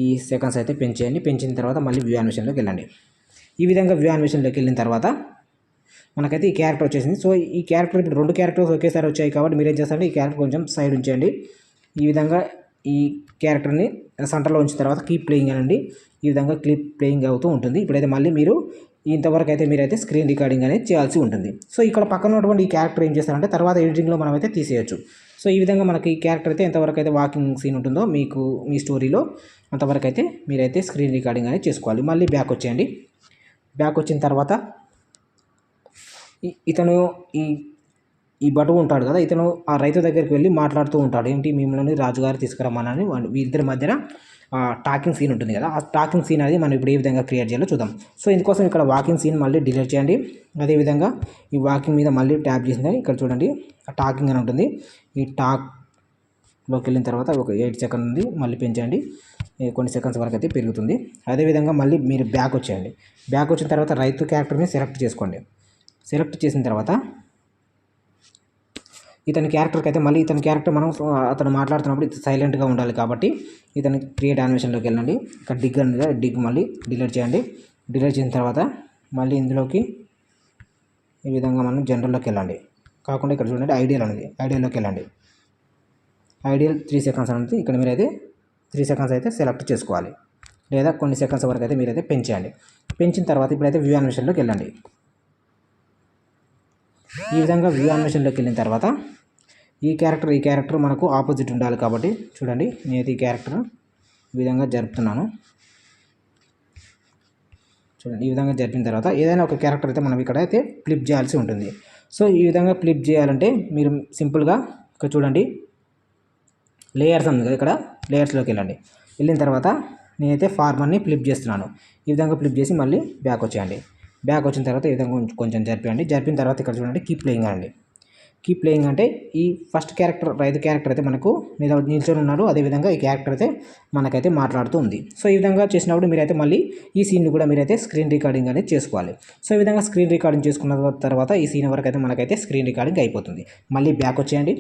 ఈ సెకండ్స్ అయితే పెంచేయండి. పెంచిన తర్వాత మళ్ళీ వ్యూ యానిమేషన్లోకి వెళ్ళండి. ఈ విధంగా వ్యూ యానిమేషన్లోకి వెళ్ళిన తర్వాత మనకైతే ఈ క్యారెక్టర్ వచ్చేసింది. సో ఈ క్యారెక్టర్ ఇప్పుడు 2 క్యారెక్టర్స్ ఒకేసారి వచ్చాయి కాబట్టి మీరు ఏం చేస్తారంటే ఈ క్యారెక్టర్ కొంచెం సైడ్ ఉంచేయండి. ఈ విధంగా ఈ క్యారెక్టర్ని సెంటర్లో ఉంచిన తర్వాత కీప్ ప్లేయింగ్ అనండి. ఈ విధంగా క్లిప్ ప్లేయింగ్ అవుతూ ఉంటుంది. ఇప్పుడైతే మళ్ళీ మీరు ఇంతవరకు అయితే మీరైతే స్క్రీన్ రికార్డింగ్ అనేది చేయాల్సి ఉంటుంది. సో ఇక్కడ పక్కన ఉన్నటువంటి ఈ క్యారెక్టర్ ఏం చేస్తారంటే తర్వాత ఎడిటింగ్లో మనమైతే తీసేయచ్చు. సో ఈ విధంగా మనకి ఈ క్యారెక్టర్ అయితే ఎంతవరకు అయితే వాకింగ్ సీన్ ఉంటుందో మీకు మీ స్టోరీలో అంతవరకు అయితే మీరైతే స్క్రీన్ రికార్డింగ్ అనేది చేసుకోవాలి. మళ్ళీ బ్యాక్ వచ్చేయండి. బ్యాక్ వచ్చిన తర్వాత ఇతను ఈ ఈ బటువు ఉంటాడు కదా, ఇతను ఆ రైతు దగ్గరికి వెళ్ళి మాట్లాడుతూ ఉంటాడు. ఏంటి, మిమ్మల్ని రాజుగారు తీసుకురమ్మని. వీరిద్దరి మధ్యన టాకింగ్ సీన్ ఉంటుంది కదా, ఆ టాకింగ్ సీన్ అనేది మనం ఇప్పుడు ఏ విధంగా క్రియేట్ చేయాలో చూద్దాం. సో ఇందుకోసం ఇక్కడ వాకింగ్ సీన్ మళ్ళీ డిలీట్ చేయండి. అదేవిధంగా ఈ వాకింగ్ మీద మళ్ళీ ట్యాప్ చేసిందని ఇక్కడ చూడండి టాకింగ్ అని ఉంటుంది. ఈ టాక్లోకి వెళ్ళిన తర్వాత ఒక 8 సెకండ్ ఉంది, మళ్ళీ పెంచండి. కొన్ని సెకండ్స్ వరకు అయితే పెరుగుతుంది. అదేవిధంగా మళ్ళీ మీరు బ్యాక్ వచ్చేయండి. బ్యాక్ వచ్చిన తర్వాత రైతు క్యారెక్టర్ని సెలెక్ట్ చేసుకోండి. సెలెక్ట్ చేసిన తర్వాత ఇతని క్యారెక్టర్కి అయితే మళ్ళీ ఇతని క్యారెక్టర్ మనం అతను మాట్లాడుతున్నప్పుడు ఇది సైలెంట్గా ఉండాలి కాబట్టి ఇతని క్రియేట్ యానిమేషన్లోకి వెళ్ళండి. ఇక్కడ డిగ్ ఉంది కదా, డిగ్ మళ్ళీ డిలీట్ చేయండి. డిలీట్ చేసిన తర్వాత మళ్ళీ ఇందులోకి ఈ విధంగా మనం జనరల్లోకి వెళ్ళండి. కాకుండా ఇక్కడ చూడండి ఐడియల్ అనేది, ఐడియల్లోకి వెళ్ళండి. ఐడియల్ 3 సెకండ్స్ అనేది ఇక్కడ మీరైతే 3 సెకండ్స్ అయితే సెలెక్ట్ చేసుకోవాలి, లేదా కొన్ని సెకండ్స్ వరకు అయితే మీరైతే పెంచేయండి. పెంచిన తర్వాత ఇప్పుడైతే వ్యూ యానిమేషన్లోకి వెళ్ళండి. ఈ విధంగా వ్యూ యానిమేషన్లోకి వెళ్ళిన తర్వాత ఈ క్యారెక్టర్ మనకు ఆపోజిట్ ఉండాలి కాబట్టి చూడండి నేనైతే ఈ క్యారెక్టర్ ఈ విధంగా జరుపుతున్నాను. చూడండి ఈ విధంగా జరిపిన తర్వాత ఏదైనా ఒక క్యారెక్టర్ అయితే మనం ఇక్కడ అయితే ఫ్లిప్ చేయాల్సి ఉంటుంది. సో ఈ విధంగా ఫ్లిప్ చేయాలంటే మీరు సింపుల్గా ఇక్కడ చూడండి లేయర్స్ ఉంది కదా, ఇక్కడ లేయర్స్లోకి వెళ్ళండి. వెళ్ళిన తర్వాత నేనైతే ఫార్మర్ని ఫ్లిప్ చేస్తున్నాను. ఈ విధంగా ఫ్లిప్ చేసి మళ్ళీ బ్యాక్ వచ్చేయండి. బ్యాక్ వచ్చిన తర్వాత ఈ విధంగా కొంచెం జరిపేయండి. జరిపిన తర్వాత ఇక్కడ చూడండి కీప్ ప్లేయింగ్ అండి. కీప్ ప్లేయింగ్ అంటే ఈ ఫస్ట్ క్యారెక్టర్ రైతు క్యారెక్టర్ అయితే మనకు నిల్చొని ఉన్నాడు, అదేవిధంగా ఈ క్యారెక్టర్ అయితే మనకైతే మాట్లాడుతూ ఉంది. సో ఈ విధంగా చేసినప్పుడు మీరైతే మళ్ళీ ఈ సీన్ని కూడా మీరైతే స్క్రీన్ రికార్డింగ్ అనేది చేసుకోవాలి. సో ఈ విధంగా స్క్రీన్ రికార్డింగ్ చేసుకున్న తర్వాత ఈ సీన్ వరకు అయితే మనకైతే స్క్రీన్ రికార్డింగ్ అయిపోతుంది. మళ్ళీ బ్యాక్ వచ్చేయండి.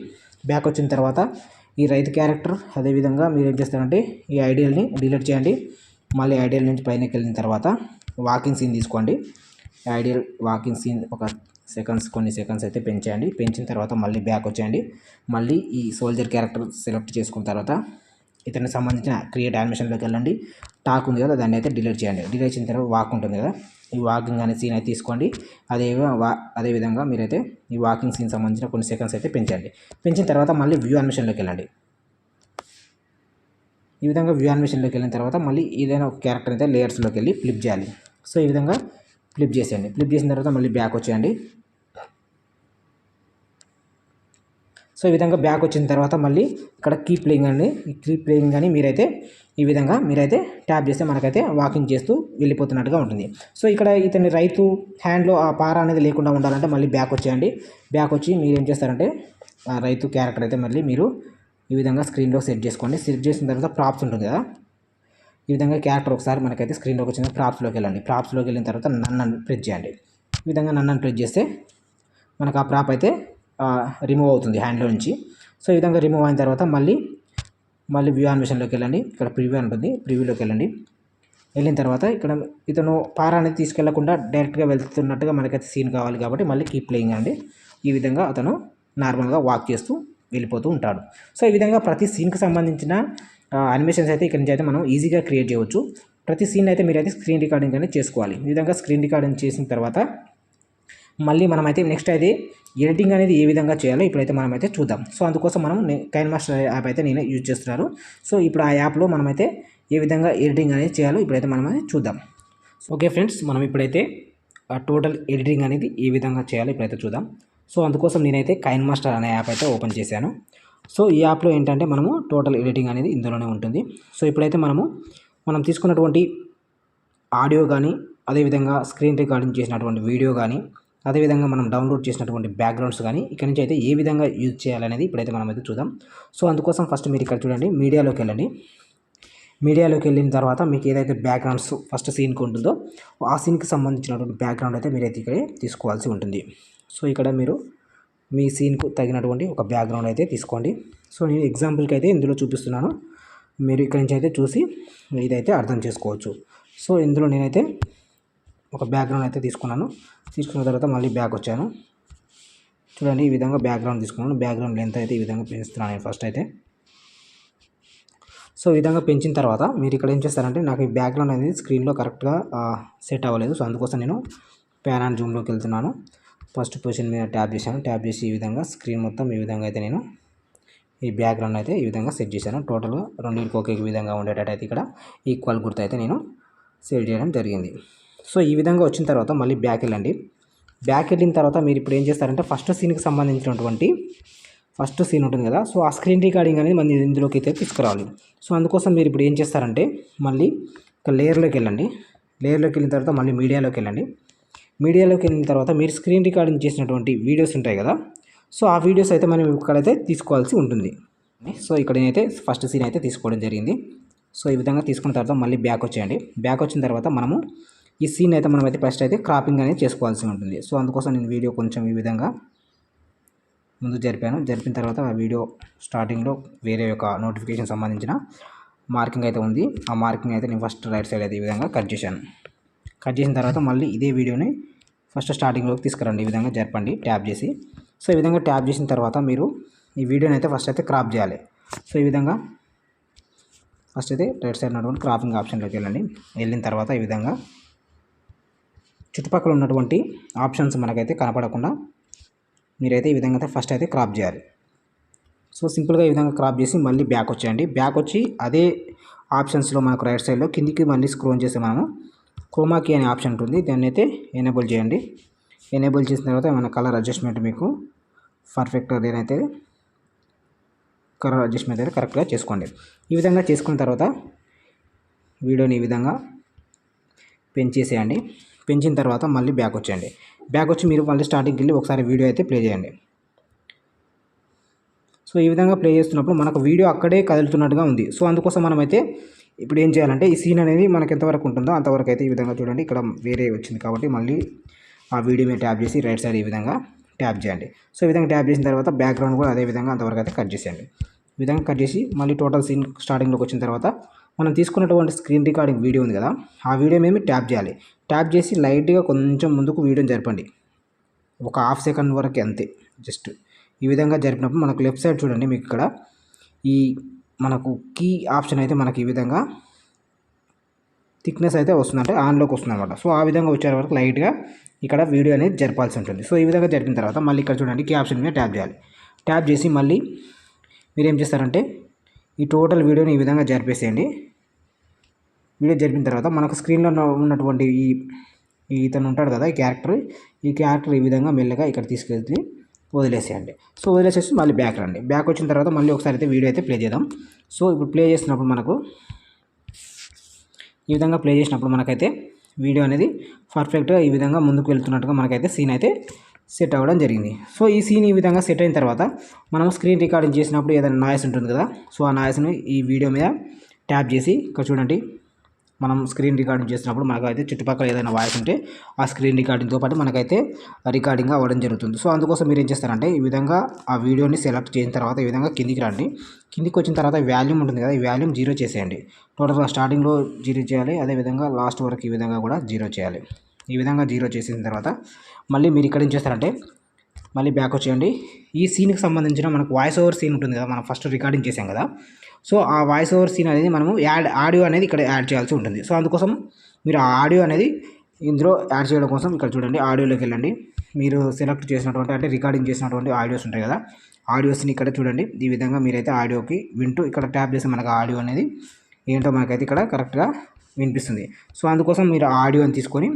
బ్యాక్ వచ్చిన తర్వాత ఈ రైతు క్యారెక్టర్ అదేవిధంగా మీరు ఏం చేస్తారంటే ఈ ఐడియల్ని డిలీట్ చేయండి. మళ్ళీ ఐడియల్ నుంచి పైనకి వెళ్ళిన తర్వాత వాకింగ్ సీన్ తీసుకోండి. ఐడియల్ వాకింగ్ సీన్ కొన్ని సెకండ్స్ అయితే పెంచండి. పెంచిన తర్వాత మళ్ళీ బ్యాక్ వచ్చేయండి. మళ్ళీ ఈ సోల్జర్ క్యారెక్టర్ సెలెక్ట్ చేసుకున్న తర్వాత ఇతనికి సంబంధించిన క్రియేట్ యానిమేషన్లోకి వెళ్ళండి. టాక్ ఉంది కదా, దాన్ని అయితే డిలీట్ చేయండి. డిలీట్ చేసిన తర్వాత వాక్ ఉంటుంది కదా, ఈ వాకింగ్ అనే సీన్ అయితే తీసుకోండి. అదేవిధంగా మీరైతే ఈ వాకింగ్ సీన్ సంబంధించిన కొన్ని సెకండ్స్ అయితే పెంచండి. పెంచిన తర్వాత మళ్ళీ వ్యూ యానిమేషన్లోకి వెళ్ళండి. ఈ విధంగా వ్యూ యానిమేషన్లోకి వెళ్ళిన తర్వాత మళ్ళీ ఏదైనా ఒక క్యారెక్టర్ అయితే లేయర్స్లోకి వెళ్ళి ఫ్లిప్ చేయాలి. సో ఈ విధంగా ఫ్లిప్ చేసేయండి. ఫ్లిప్ చేసిన తర్వాత మళ్ళీ బ్యాక్ వచ్చేయండి. సో ఈ విధంగా బ్యాక్ వచ్చిన తర్వాత మళ్ళీ ఇక్కడ కీప్ ప్లేయింగ్ అని మీరైతే ఈ విధంగా మీరైతే ట్యాప్ చేస్తే మనకైతే వాకింగ్ చేస్తూ వెళ్ళిపోతున్నట్టుగా ఉంటుంది. సో ఇక్కడ ఇతని రైతు హ్యాండ్లో ఆ పార అనేది లేకుండా ఉండాలంటే మళ్ళీ బ్యాక్ వచ్చేయండి. బ్యాక్ వచ్చి మీరు ఏం చేస్తారంటే ఆ రైతు క్యారెక్టర్ అయితే మళ్ళీ మీరు ఈ విధంగా స్క్రీన్లో సెట్ చేసుకోండి. సెట్ చేసిన తర్వాత ప్రాప్స్ ఉంటుంది కదా, ఈ విధంగా క్యారెక్టర్ ఒకసారి మనకైతే స్క్రీన్లోకి వచ్చిన ప్రాప్స్లోకి వెళ్ళండి. ప్రాప్స్లోకి వెళ్ళిన తర్వాత నన్ను ప్రెస్ చేయండి. ఈ విధంగా నన్ను ప్రెస్ చేస్తే మనకు ఆ ప్రాప్ అయితే రిమూవ్ అవుతుంది హ్యాండ్లో నుంచి. సో ఈ విధంగా రిమూవ్ అయిన తర్వాత మళ్ళీ వ్యూ యానిమేషన్లోకి వెళ్ళండి. ఇక్కడ ప్రివ్యూ ఉంటుంది, ప్రివ్యూలోకి వెళ్ళండి. వెళ్ళిన తర్వాత ఇక్కడ ఇతను పార అనేది తీసుకెళ్లకుండా డైరెక్ట్గా వెళ్తున్నట్టుగా మనకైతే సీన్ కావాలి కాబట్టి మళ్ళీ కీప్ ప్లేయింగ్ అండి. ఈ విధంగా అతను నార్మల్గా వాక్ చేస్తూ వెళ్ళిపోతూ ఉంటాడు. సో ఈ విధంగా ప్రతి సీన్కి సంబంధించిన యానిమేషన్స్ అయితే ఇక్కడ నుంచి అయితే మనం ఈజీగా క్రియేట్ చేయవచ్చు. ప్రతి సీన్ అయితే మీరైతే స్క్రీన్ రికార్డింగ్ అనేది చేసుకోవాలి. ఈ విధంగా స్క్రీన్ రికార్డింగ్ చేసిన తర్వాత మళ్ళీ మనమైతే నెక్స్ట్ అయితే ఎడిటింగ్ అనేది ఏ విధంగా చేయాలో ఇప్పుడైతే మనమైతే చూద్దాం. సో అందుకోసం మనం కైన్మాస్టర్ యాప్ అయితే నేను యూజ్ చేస్తున్నాను. సో ఇప్పుడు ఆ యాప్లో మనమైతే ఏ విధంగా ఎడిటింగ్ అనేది చేయాలో ఇప్పుడైతే మనం చూద్దాం. ఓకే ఫ్రెండ్స్, మనం ఇప్పుడైతే టోటల్ ఎడిటింగ్ అనేది ఏ విధంగా చేయాలో ఇప్పుడైతే చూద్దాం. సో అందుకోసం నేనైతే కైన్మాస్టర్ అనే యాప్ అయితే ఓపెన్ చేశాను. సో ఈ యాప్లో ఏంటంటే మనము టోటల్ ఎడిటింగ్ అనేది ఇందులోనే ఉంటుంది. సో ఇప్పుడైతే మనం తీసుకున్నటువంటి ఆడియో కానీ అదేవిధంగా స్క్రీన్ రికార్డింగ్ చేసినటువంటి వీడియో కానీ అదేవిధంగా మనం డౌన్లోడ్ చేసినటువంటి బ్యాక్గ్రౌండ్స్ కానీ ఇక్కడ నుంచి అయితే ఏ విధంగా యూజ్ చేయాలనేది ఇప్పుడైతే మనం అయితే చూద్దాం. సో అందుకోసం ఫస్ట్ మీరు ఇక్కడ చూడండి మీడియాలోకి వెళ్ళండి. మీడియాలోకి వెళ్ళిన తర్వాత మీకు ఏదైతే బ్యాక్గ్రౌండ్స్ ఫస్ట్ సీన్కి ఉంటుందో ఆ సీన్కి సంబంధించినటువంటి బ్యాక్గ్రౌండ్ అయితే మీరైతే ఇక్కడే తీసుకోవాల్సి ఉంటుంది. సో ఇక్కడ మీరు మీ సీన్కు తగినటువంటి ఒక బ్యాక్గ్రౌండ్ అయితే తీసుకోండి. సో నేను ఎగ్జాంపుల్కి అయితే ఇందులో చూపిస్తున్నాను, మీరు ఇక్కడ నుంచి అయితే చూసి ఇదైతే అర్థం చేసుకోవచ్చు. సో ఇందులో నేనైతే ఒక బ్యాక్గ్రౌండ్ అయితే తీసుకున్నాను. తీసుకున్న తర్వాత మళ్ళీ బ్యాక్ వచ్చాను. చూడండి ఈ విధంగా బ్యాక్గ్రౌండ్ తీసుకున్నాను. బ్యాక్గ్రౌండ్ లెంత్ అయితే ఈ విధంగా పెంచుతున్నాను నేను ఫస్ట్ అయితే. సో ఈ విధంగా పెంచిన తర్వాత మీరు ఇక్కడ ఏం చేస్తారంటే నాకు ఈ బ్యాక్గ్రౌండ్ అనేది స్క్రీన్లో కరెక్ట్గా సెట్ అవ్వలేదు. సో అందుకోసం నేను ప్యాన్ అండ్ జూమ్లోకి వెళ్తున్నాను. ఫస్ట్ పొజిషన్ మీద ట్యాప్ చేశాను. ట్యాప్ చేసి ఈ విధంగా స్క్రీన్ మొత్తం ఈ విధంగా అయితే నేను ఈ బ్యాక్గ్రౌండ్ అయితే ఈ విధంగా సెట్ చేశాను. టోటల్గా రెండింటికి ఒకే విధంగా ఉండేటట్టు అయితే ఇక్కడ ఈక్వల్ గుర్తు అయితే నేను సెట్ చేయడం జరిగింది. సో ఈ విధంగా వచ్చిన తర్వాత మళ్ళీ బ్యాక్ వెళ్ళండి. బ్యాక్ వెళ్ళిన తర్వాత మీరు ఇప్పుడు ఏం చేస్తారంటే ఫస్ట్ సీన్కి సంబంధించినటువంటి ఫస్ట్ సీన్ ఉంటుంది కదా, సో ఆ స్క్రీన్ రికార్డింగ్ అనేది మనం ఇందులోకి అయితే తీసుకురావాలి. సో అందుకోసం మీరు ఇప్పుడు ఏం చేస్తారంటే మళ్ళీ ఒక లేయర్లోకి వెళ్ళండి. లేయర్లోకి వెళ్ళిన తర్వాత మళ్ళీ మీడియాలోకి వెళ్ళండి. మీడియాలోకి వెళ్ళిన తర్వాత మీరు స్క్రీన్ రికార్డింగ్ చేసినటువంటి వీడియోస్ ఉంటాయి కదా, సో ఆ వీడియోస్ అయితే మనం ఇక్కడైతే తీసుకోవాల్సి ఉంటుంది. సో ఇక్కడ నేనైతే ఫస్ట్ సీన్ అయితే తీసుకోవడం జరిగింది. సో ఈ విధంగా తీసుకున్న తర్వాత మళ్ళీ బ్యాక్ వచ్చేయండి. బ్యాక్ వచ్చిన తర్వాత మనము ఈ సీన్ అయితే మనమైతే ఫస్ట్ అయితే క్రాపింగ్ అనేది చేసుకోవాల్సి ఉంటుంది. సో అందుకోసం నేను వీడియో కొంచెం ఈ విధంగా ముందు జరిపిన తర్వాత ఆ వీడియో స్టార్టింగ్లో వేరే ఒక నోటిఫికేషన్ సంబంధించిన మార్కింగ్ అయితే ఉంది. ఆ మార్కింగ్ అయితే నేను ఫస్ట్ రైట్ సైడ్ అయితే ఈ విధంగా కట్ చేశాను. కట్ చేసిన తర్వాత మళ్ళీ ఇదే వీడియోని ఫస్ట్ స్టార్టింగ్లోకి తీసుకురండి. ఈ విధంగా జరపండి ట్యాప్ చేసి. సో ఈ విధంగా ట్యాప్ చేసిన తర్వాత మీరు ఈ వీడియోని అయితే ఫస్ట్ అయితే క్రాప్ చేయాలి. సో ఈ విధంగా ఫస్ట్ అయితే రైట్ సైడ్ ఉన్నటువంటి క్రాపింగ్ ఆప్షన్లోకి వెళ్ళిన తర్వాత ఈ విధంగా చుట్టుపక్కల ఉన్నటువంటి ఆప్షన్స్ మనకైతే కనపడకుండా మీరైతే ఈ విధంగా అయితే ఫస్ట్ అయితే క్రాప్ చేయాలి. సో సింపుల్గా ఈ విధంగా క్రాప్ చేసి మళ్ళీ బ్యాక్ వచ్చేయండి. బ్యాక్ వచ్చి అదే ఆప్షన్స్లో మనకు రైట్ సైడ్లో కిందికి మళ్ళీ స్క్రోల్ చేసి మనము క్రోమా కీ అనే ఆప్షన్ ఉంటుంది, దాన్ని అయితే ఎనేబుల్ చేయండి. ఎనేబుల్ చేసిన తర్వాత మన కలర్ అడ్జస్ట్మెంట్ మీకు పర్ఫెక్ట్గా నేనైతే కలర్ అడ్జస్ట్మెంట్ అయితే కరెక్ట్గా చేసుకోండి. ఈ విధంగా చేసుకున్న తర్వాత వీడియోని ఈ విధంగా పెంచేసేయండి. పెంచిన తర్వాత మళ్ళీ బ్యాక్ వచ్చేయండి. బ్యాక్ వచ్చి మీరు మళ్ళీ స్టార్టింగ్కి వెళ్ళి ఒకసారి వీడియో అయితే ప్లే చేయండి. సో ఈ విధంగా ప్లే చేస్తున్నప్పుడు మనకు వీడియో అక్కడే కదులుతున్నట్టుగా ఉంది. సో అందుకోసం మనమైతే ఇప్పుడు ఏం చేయాలంటే ఈ సీన్ అనేది మనకి ఎంతవరకు ఉంటుందో అంతవరకు అయితే ఈ విధంగా చూడండి. ఇక్కడ వేరే వచ్చింది కాబట్టి మళ్ళీ ఆ వీడియో మీద ట్యాప్ చేసి రైట్ సైడ్ ఈ విధంగా ట్యాప్ చేయండి. సో ఈ విధంగా ట్యాప్ చేసిన తర్వాత బ్యాక్గ్రౌండ్ కూడా అదే విధంగా అంతవరకు అయితే కట్ చేసేయండి. ఈ విధంగా కట్ చేసి మళ్ళీ టోటల్ సీన్ స్టార్టింగ్లోకి వచ్చిన తర్వాత మనం తీసుకున్నటువంటి స్క్రీన్ రికార్డింగ్ వీడియో ఉంది కదా, ఆ వీడియో మేము ట్యాప్ చేయాలి. ట్యాప్ చేసి లైట్గా కొంచెం ముందుకు వీడియోని జరపండి, ఒక హాఫ్ సెకండ్ వరకు అంతే. జస్ట్ ఈ విధంగా జరిపినప్పుడు మనకు లెఫ్ట్ సైడ్ చూడండి, మీకు ఇక్కడ ఈ మనకు కీ ఆప్షన్ అయితే మనకి ఈ విధంగా థిక్నెస్ అయితే వస్తుంది, అంటే ఆన్లోకి వస్తుంది అనమాట. సో ఆ విధంగా వచ్చే వరకు లైట్గా ఇక్కడ వీడియో అనేది జరపాల్సి ఉంటుంది. సో ఈ విధంగా జరిపిన తర్వాత మళ్ళీ ఇక్కడ చూడండి కీ ఆప్షన్ మీద ట్యాప్ చేయాలి. ట్యాప్ చేసి మళ్ళీ మీరు ఏం చేస్తారంటే ఈ టోటల్ వీడియోని ఈ విధంగా జరిపేసేయండి. వీడియో జరిపిన తర్వాత మనకు స్క్రీన్లో ఉన్నటువంటి ఇతను ఉంటాడు కదా, ఈ క్యారెక్టర్ ఈ విధంగా మెల్లగా ఇక్కడ తీసుకెళ్ళి వదిలేసేయండి. సో వదిలేసేసి మళ్ళీ బ్యాక్ రండి. బ్యాక్ వచ్చిన తర్వాత మళ్ళీ ఒకసారి అయితే వీడియో అయితే ప్లే చేద్దాం. సో ఇప్పుడు ప్లే చేసినప్పుడు మనకు ఈ విధంగా ప్లే చేసినప్పుడు మనకైతే వీడియో అనేది పర్ఫెక్ట్గా ఈ విధంగా ముందుకు వెళ్తున్నట్టుగా మనకైతే సీన్ అయితే సెట్ అవ్వడం జరిగింది. సో ఈ సీన్ ఈ విధంగా సెట్ అయిన తర్వాత మనం స్క్రీన్ రికార్డింగ్ చేసినప్పుడు ఏదైనా నాయిస్ ఉంటుంది కదా, సో ఆ నాయిస్ని ఈ వీడియో మీద ట్యాప్ చేసి ఇక్కడ చూడండి, మనం స్క్రీన్ రికార్డింగ్ చేసినప్పుడు మనకైతే చుట్టుపక్కల ఏదైనా వాయిస్ ఉంటే ఆ స్క్రీన్ రికార్డింగ్తో పాటు మనకైతే రికార్డింగ్ అవ్వడం జరుగుతుంది. సో అందుకోసం మీరు ఏం చేస్తారంటే ఈ విధంగా ఆ వీడియోని సెలెక్ట్ చేసిన తర్వాత ఈ విధంగా కిందికి రండి. కిందికి వచ్చిన తర్వాత వాల్యూమ్ ఉంటుంది కదా, ఈ వాల్యూమ్ 0 చేసేయండి. టోటల్గా స్టార్టింగ్లో 0 చేయాలి, అదేవిధంగా లాస్ట్ వరకు ఈ విధంగా కూడా 0 చేయాలి. ఈ విధంగా 0 చేసిన తర్వాత మళ్ళీ మీరు ఇక్కడ ఏం చేస్తారంటే మళ్ళీ బ్యాక్ వచ్చేయండి. ఈ సీన్కి సంబంధించిన మనకు వాయిస్ ఓవర్ సీన్ ఉంటుంది కదా, మనం ఫస్ట్ రికార్డింగ్ చేసాం కదా, సో ఆ వాయిస్ ఓవర్ సీన్ అనేది మనము ఆడియో అనేది ఇక్కడ యాడ్ చేయాల్సి ఉంటుంది. సో అందుకోసం మీరు ఆ ఆడియో అనేది ఇందులో యాడ్ చేయడం కోసం ఇక్కడ చూడండి ఆడియోలోకి వెళ్ళండి. మీరు సెలెక్ట్ చేసినటువంటి అంటే రికార్డింగ్ చేసినటువంటి ఆడియోస్ ఉంటాయి కదా, ఆడియోస్ని ఇక్కడ చూడండి. ఈ విధంగా మీరైతే ఆడియోకి వింటూ ఇక్కడ ట్యాప్ చేసి మనకు ఆడియో అనేది ఏంటో మనకైతే ఇక్కడ కరెక్ట్గా వినిపిస్తుంది. సో అందుకోసం మీరు ఆడియోని తీసుకొని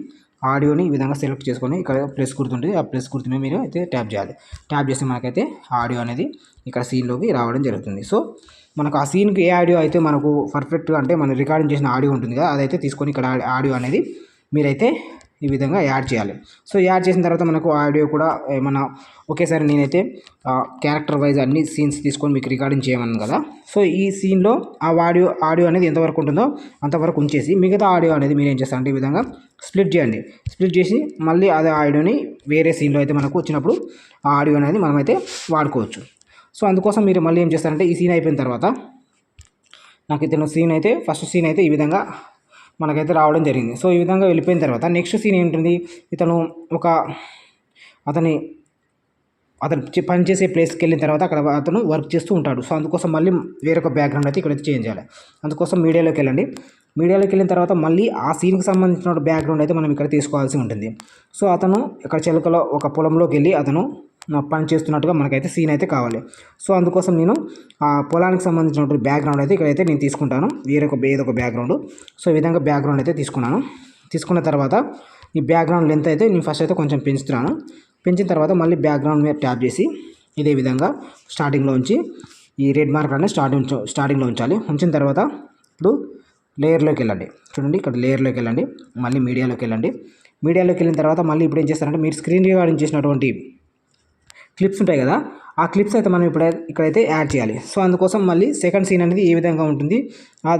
ఆడియోని ఈ విధంగా సెలెక్ట్ చేసుకొని ఇక్కడ ప్లస్ గుర్తుంటుంది, ఆ ప్లస్ గుర్తుని మీరు అయితే ట్యాప్ చేయాలి. ట్యాప్ చేస్తే మనకైతే ఆడియో అనేది ఇక్కడ సీన్లోకి రావడం జరుగుతుంది. సో మనకు ఆ సీన్కి ఏ ఆడియో అయితే మనకు పర్ఫెక్ట్గా అంటే మనం రికార్డింగ్ చేసిన ఆడియో ఉంటుంది కదా, అదైతే తీసుకొని ఇక్కడ ఆడియో అనేది మీరైతే ఈ విధంగా యాడ్ చేయాలి. సో యాడ్ చేసిన తర్వాత మనకు ఆడియో కూడా ఏమన్నా ఒకేసారి నేనైతే క్యారెక్టర్ వైజ్ అన్ని సీన్స్ తీసుకొని మీకు రికార్డింగ్ చేయమన్నాను కదా, సో ఈ సీన్లో ఆ ఆడియో అనేది ఎంతవరకు ఉంటుందో అంతవరకు ఉంచేసి మిగతా ఆడియో అనేది మీరు ఏం చేస్తారంటే ఈ విధంగా స్ప్లిట్ చేయండి. స్ప్లిట్ చేసి మళ్ళీ అదే ఆడియోని వేరే సీన్లో అయితే మనకు వచ్చినప్పుడు ఆ ఆడియో అనేది మనమైతే వాడుకోవచ్చు. సో అందుకోసం మీరు మళ్ళీ ఏం చేస్తారంటే ఈ సీన్ అయిపోయిన తర్వాత నాకు ఇతను సీన్ అయితే ఫస్ట్ సీన్ అయితే ఈ విధంగా మనకైతే రావడం జరిగింది. సో ఈ విధంగా వెళ్ళిపోయిన తర్వాత నెక్స్ట్ సీన్ ఏంటుంది, ఇతను అతను పనిచేసే ప్లేస్కి వెళ్ళిన తర్వాత అక్కడ అతను వర్క్ చేస్తూ ఉంటాడు. సో అందుకోసం మళ్ళీ వేరొక బ్యాక్గ్రౌండ్ అయితే ఇక్కడైతే చేంజ్ చేయాలి. అందుకోసం మీడియాలోకి వెళ్ళండి. మీడియాలోకి వెళ్ళిన తర్వాత మళ్ళీ ఆ సీన్కి సంబంధించిన బ్యాక్గ్రౌండ్ అయితే మనం ఇక్కడ తీసుకోవాల్సి ఉంటుంది. సో అతను ఇక్కడ చిలకలో ఒక పొలంలోకి వెళ్ళి అతను పని చేస్తున్నట్టుగా మనకైతే సీన్ అయితే కావాలి. సో అందుకోసం నేను ఆ పొలానికి సంబంధించినటువంటి బ్యాక్గ్రౌండ్ అయితే ఇక్కడైతే నేను తీసుకుంటాను, ఏదొక బ్యాక్గ్రౌండ్. సో ఈ విధంగా బ్యాక్గ్రౌండ్ అయితే తీసుకున్నాను. తీసుకున్న తర్వాత ఈ బ్యాక్గ్రౌండ్ లెంత్ అయితే నేను ఫస్ట్ అయితే కొంచెం పెంచుతున్నాను. పెంచిన తర్వాత మళ్ళీ బ్యాక్గ్రౌండ్ మీద ట్యాప్ చేసి ఇదే విధంగా స్టార్టింగ్లో ఉంచి ఈ రెడ్ మార్కర్ అనేది స్టార్టింగ్లో ఉంచాలి. ఉంచిన తర్వాత ఇప్పుడు లేయర్లోకి వెళ్ళండి. చూడండి ఇక్కడ లేయర్లోకి వెళ్ళండి, మళ్ళీ మీడియాలోకి వెళ్ళండి. మీడియాలోకి వెళ్ళిన తర్వాత మళ్ళీ ఇప్పుడు ఏం చేస్తారంటే మీరు స్క్రీన్ రికార్డింగ్ చేసినటువంటి క్లిప్స్ ఉంటాయి కదా, ఆ క్లిప్స్ అయితే మనం ఇక్కడైతే యాడ్ చేయాలి. సో అందుకోసం మళ్ళీ సెకండ్ సీన్ అనేది ఏ విధంగా ఉంటుంది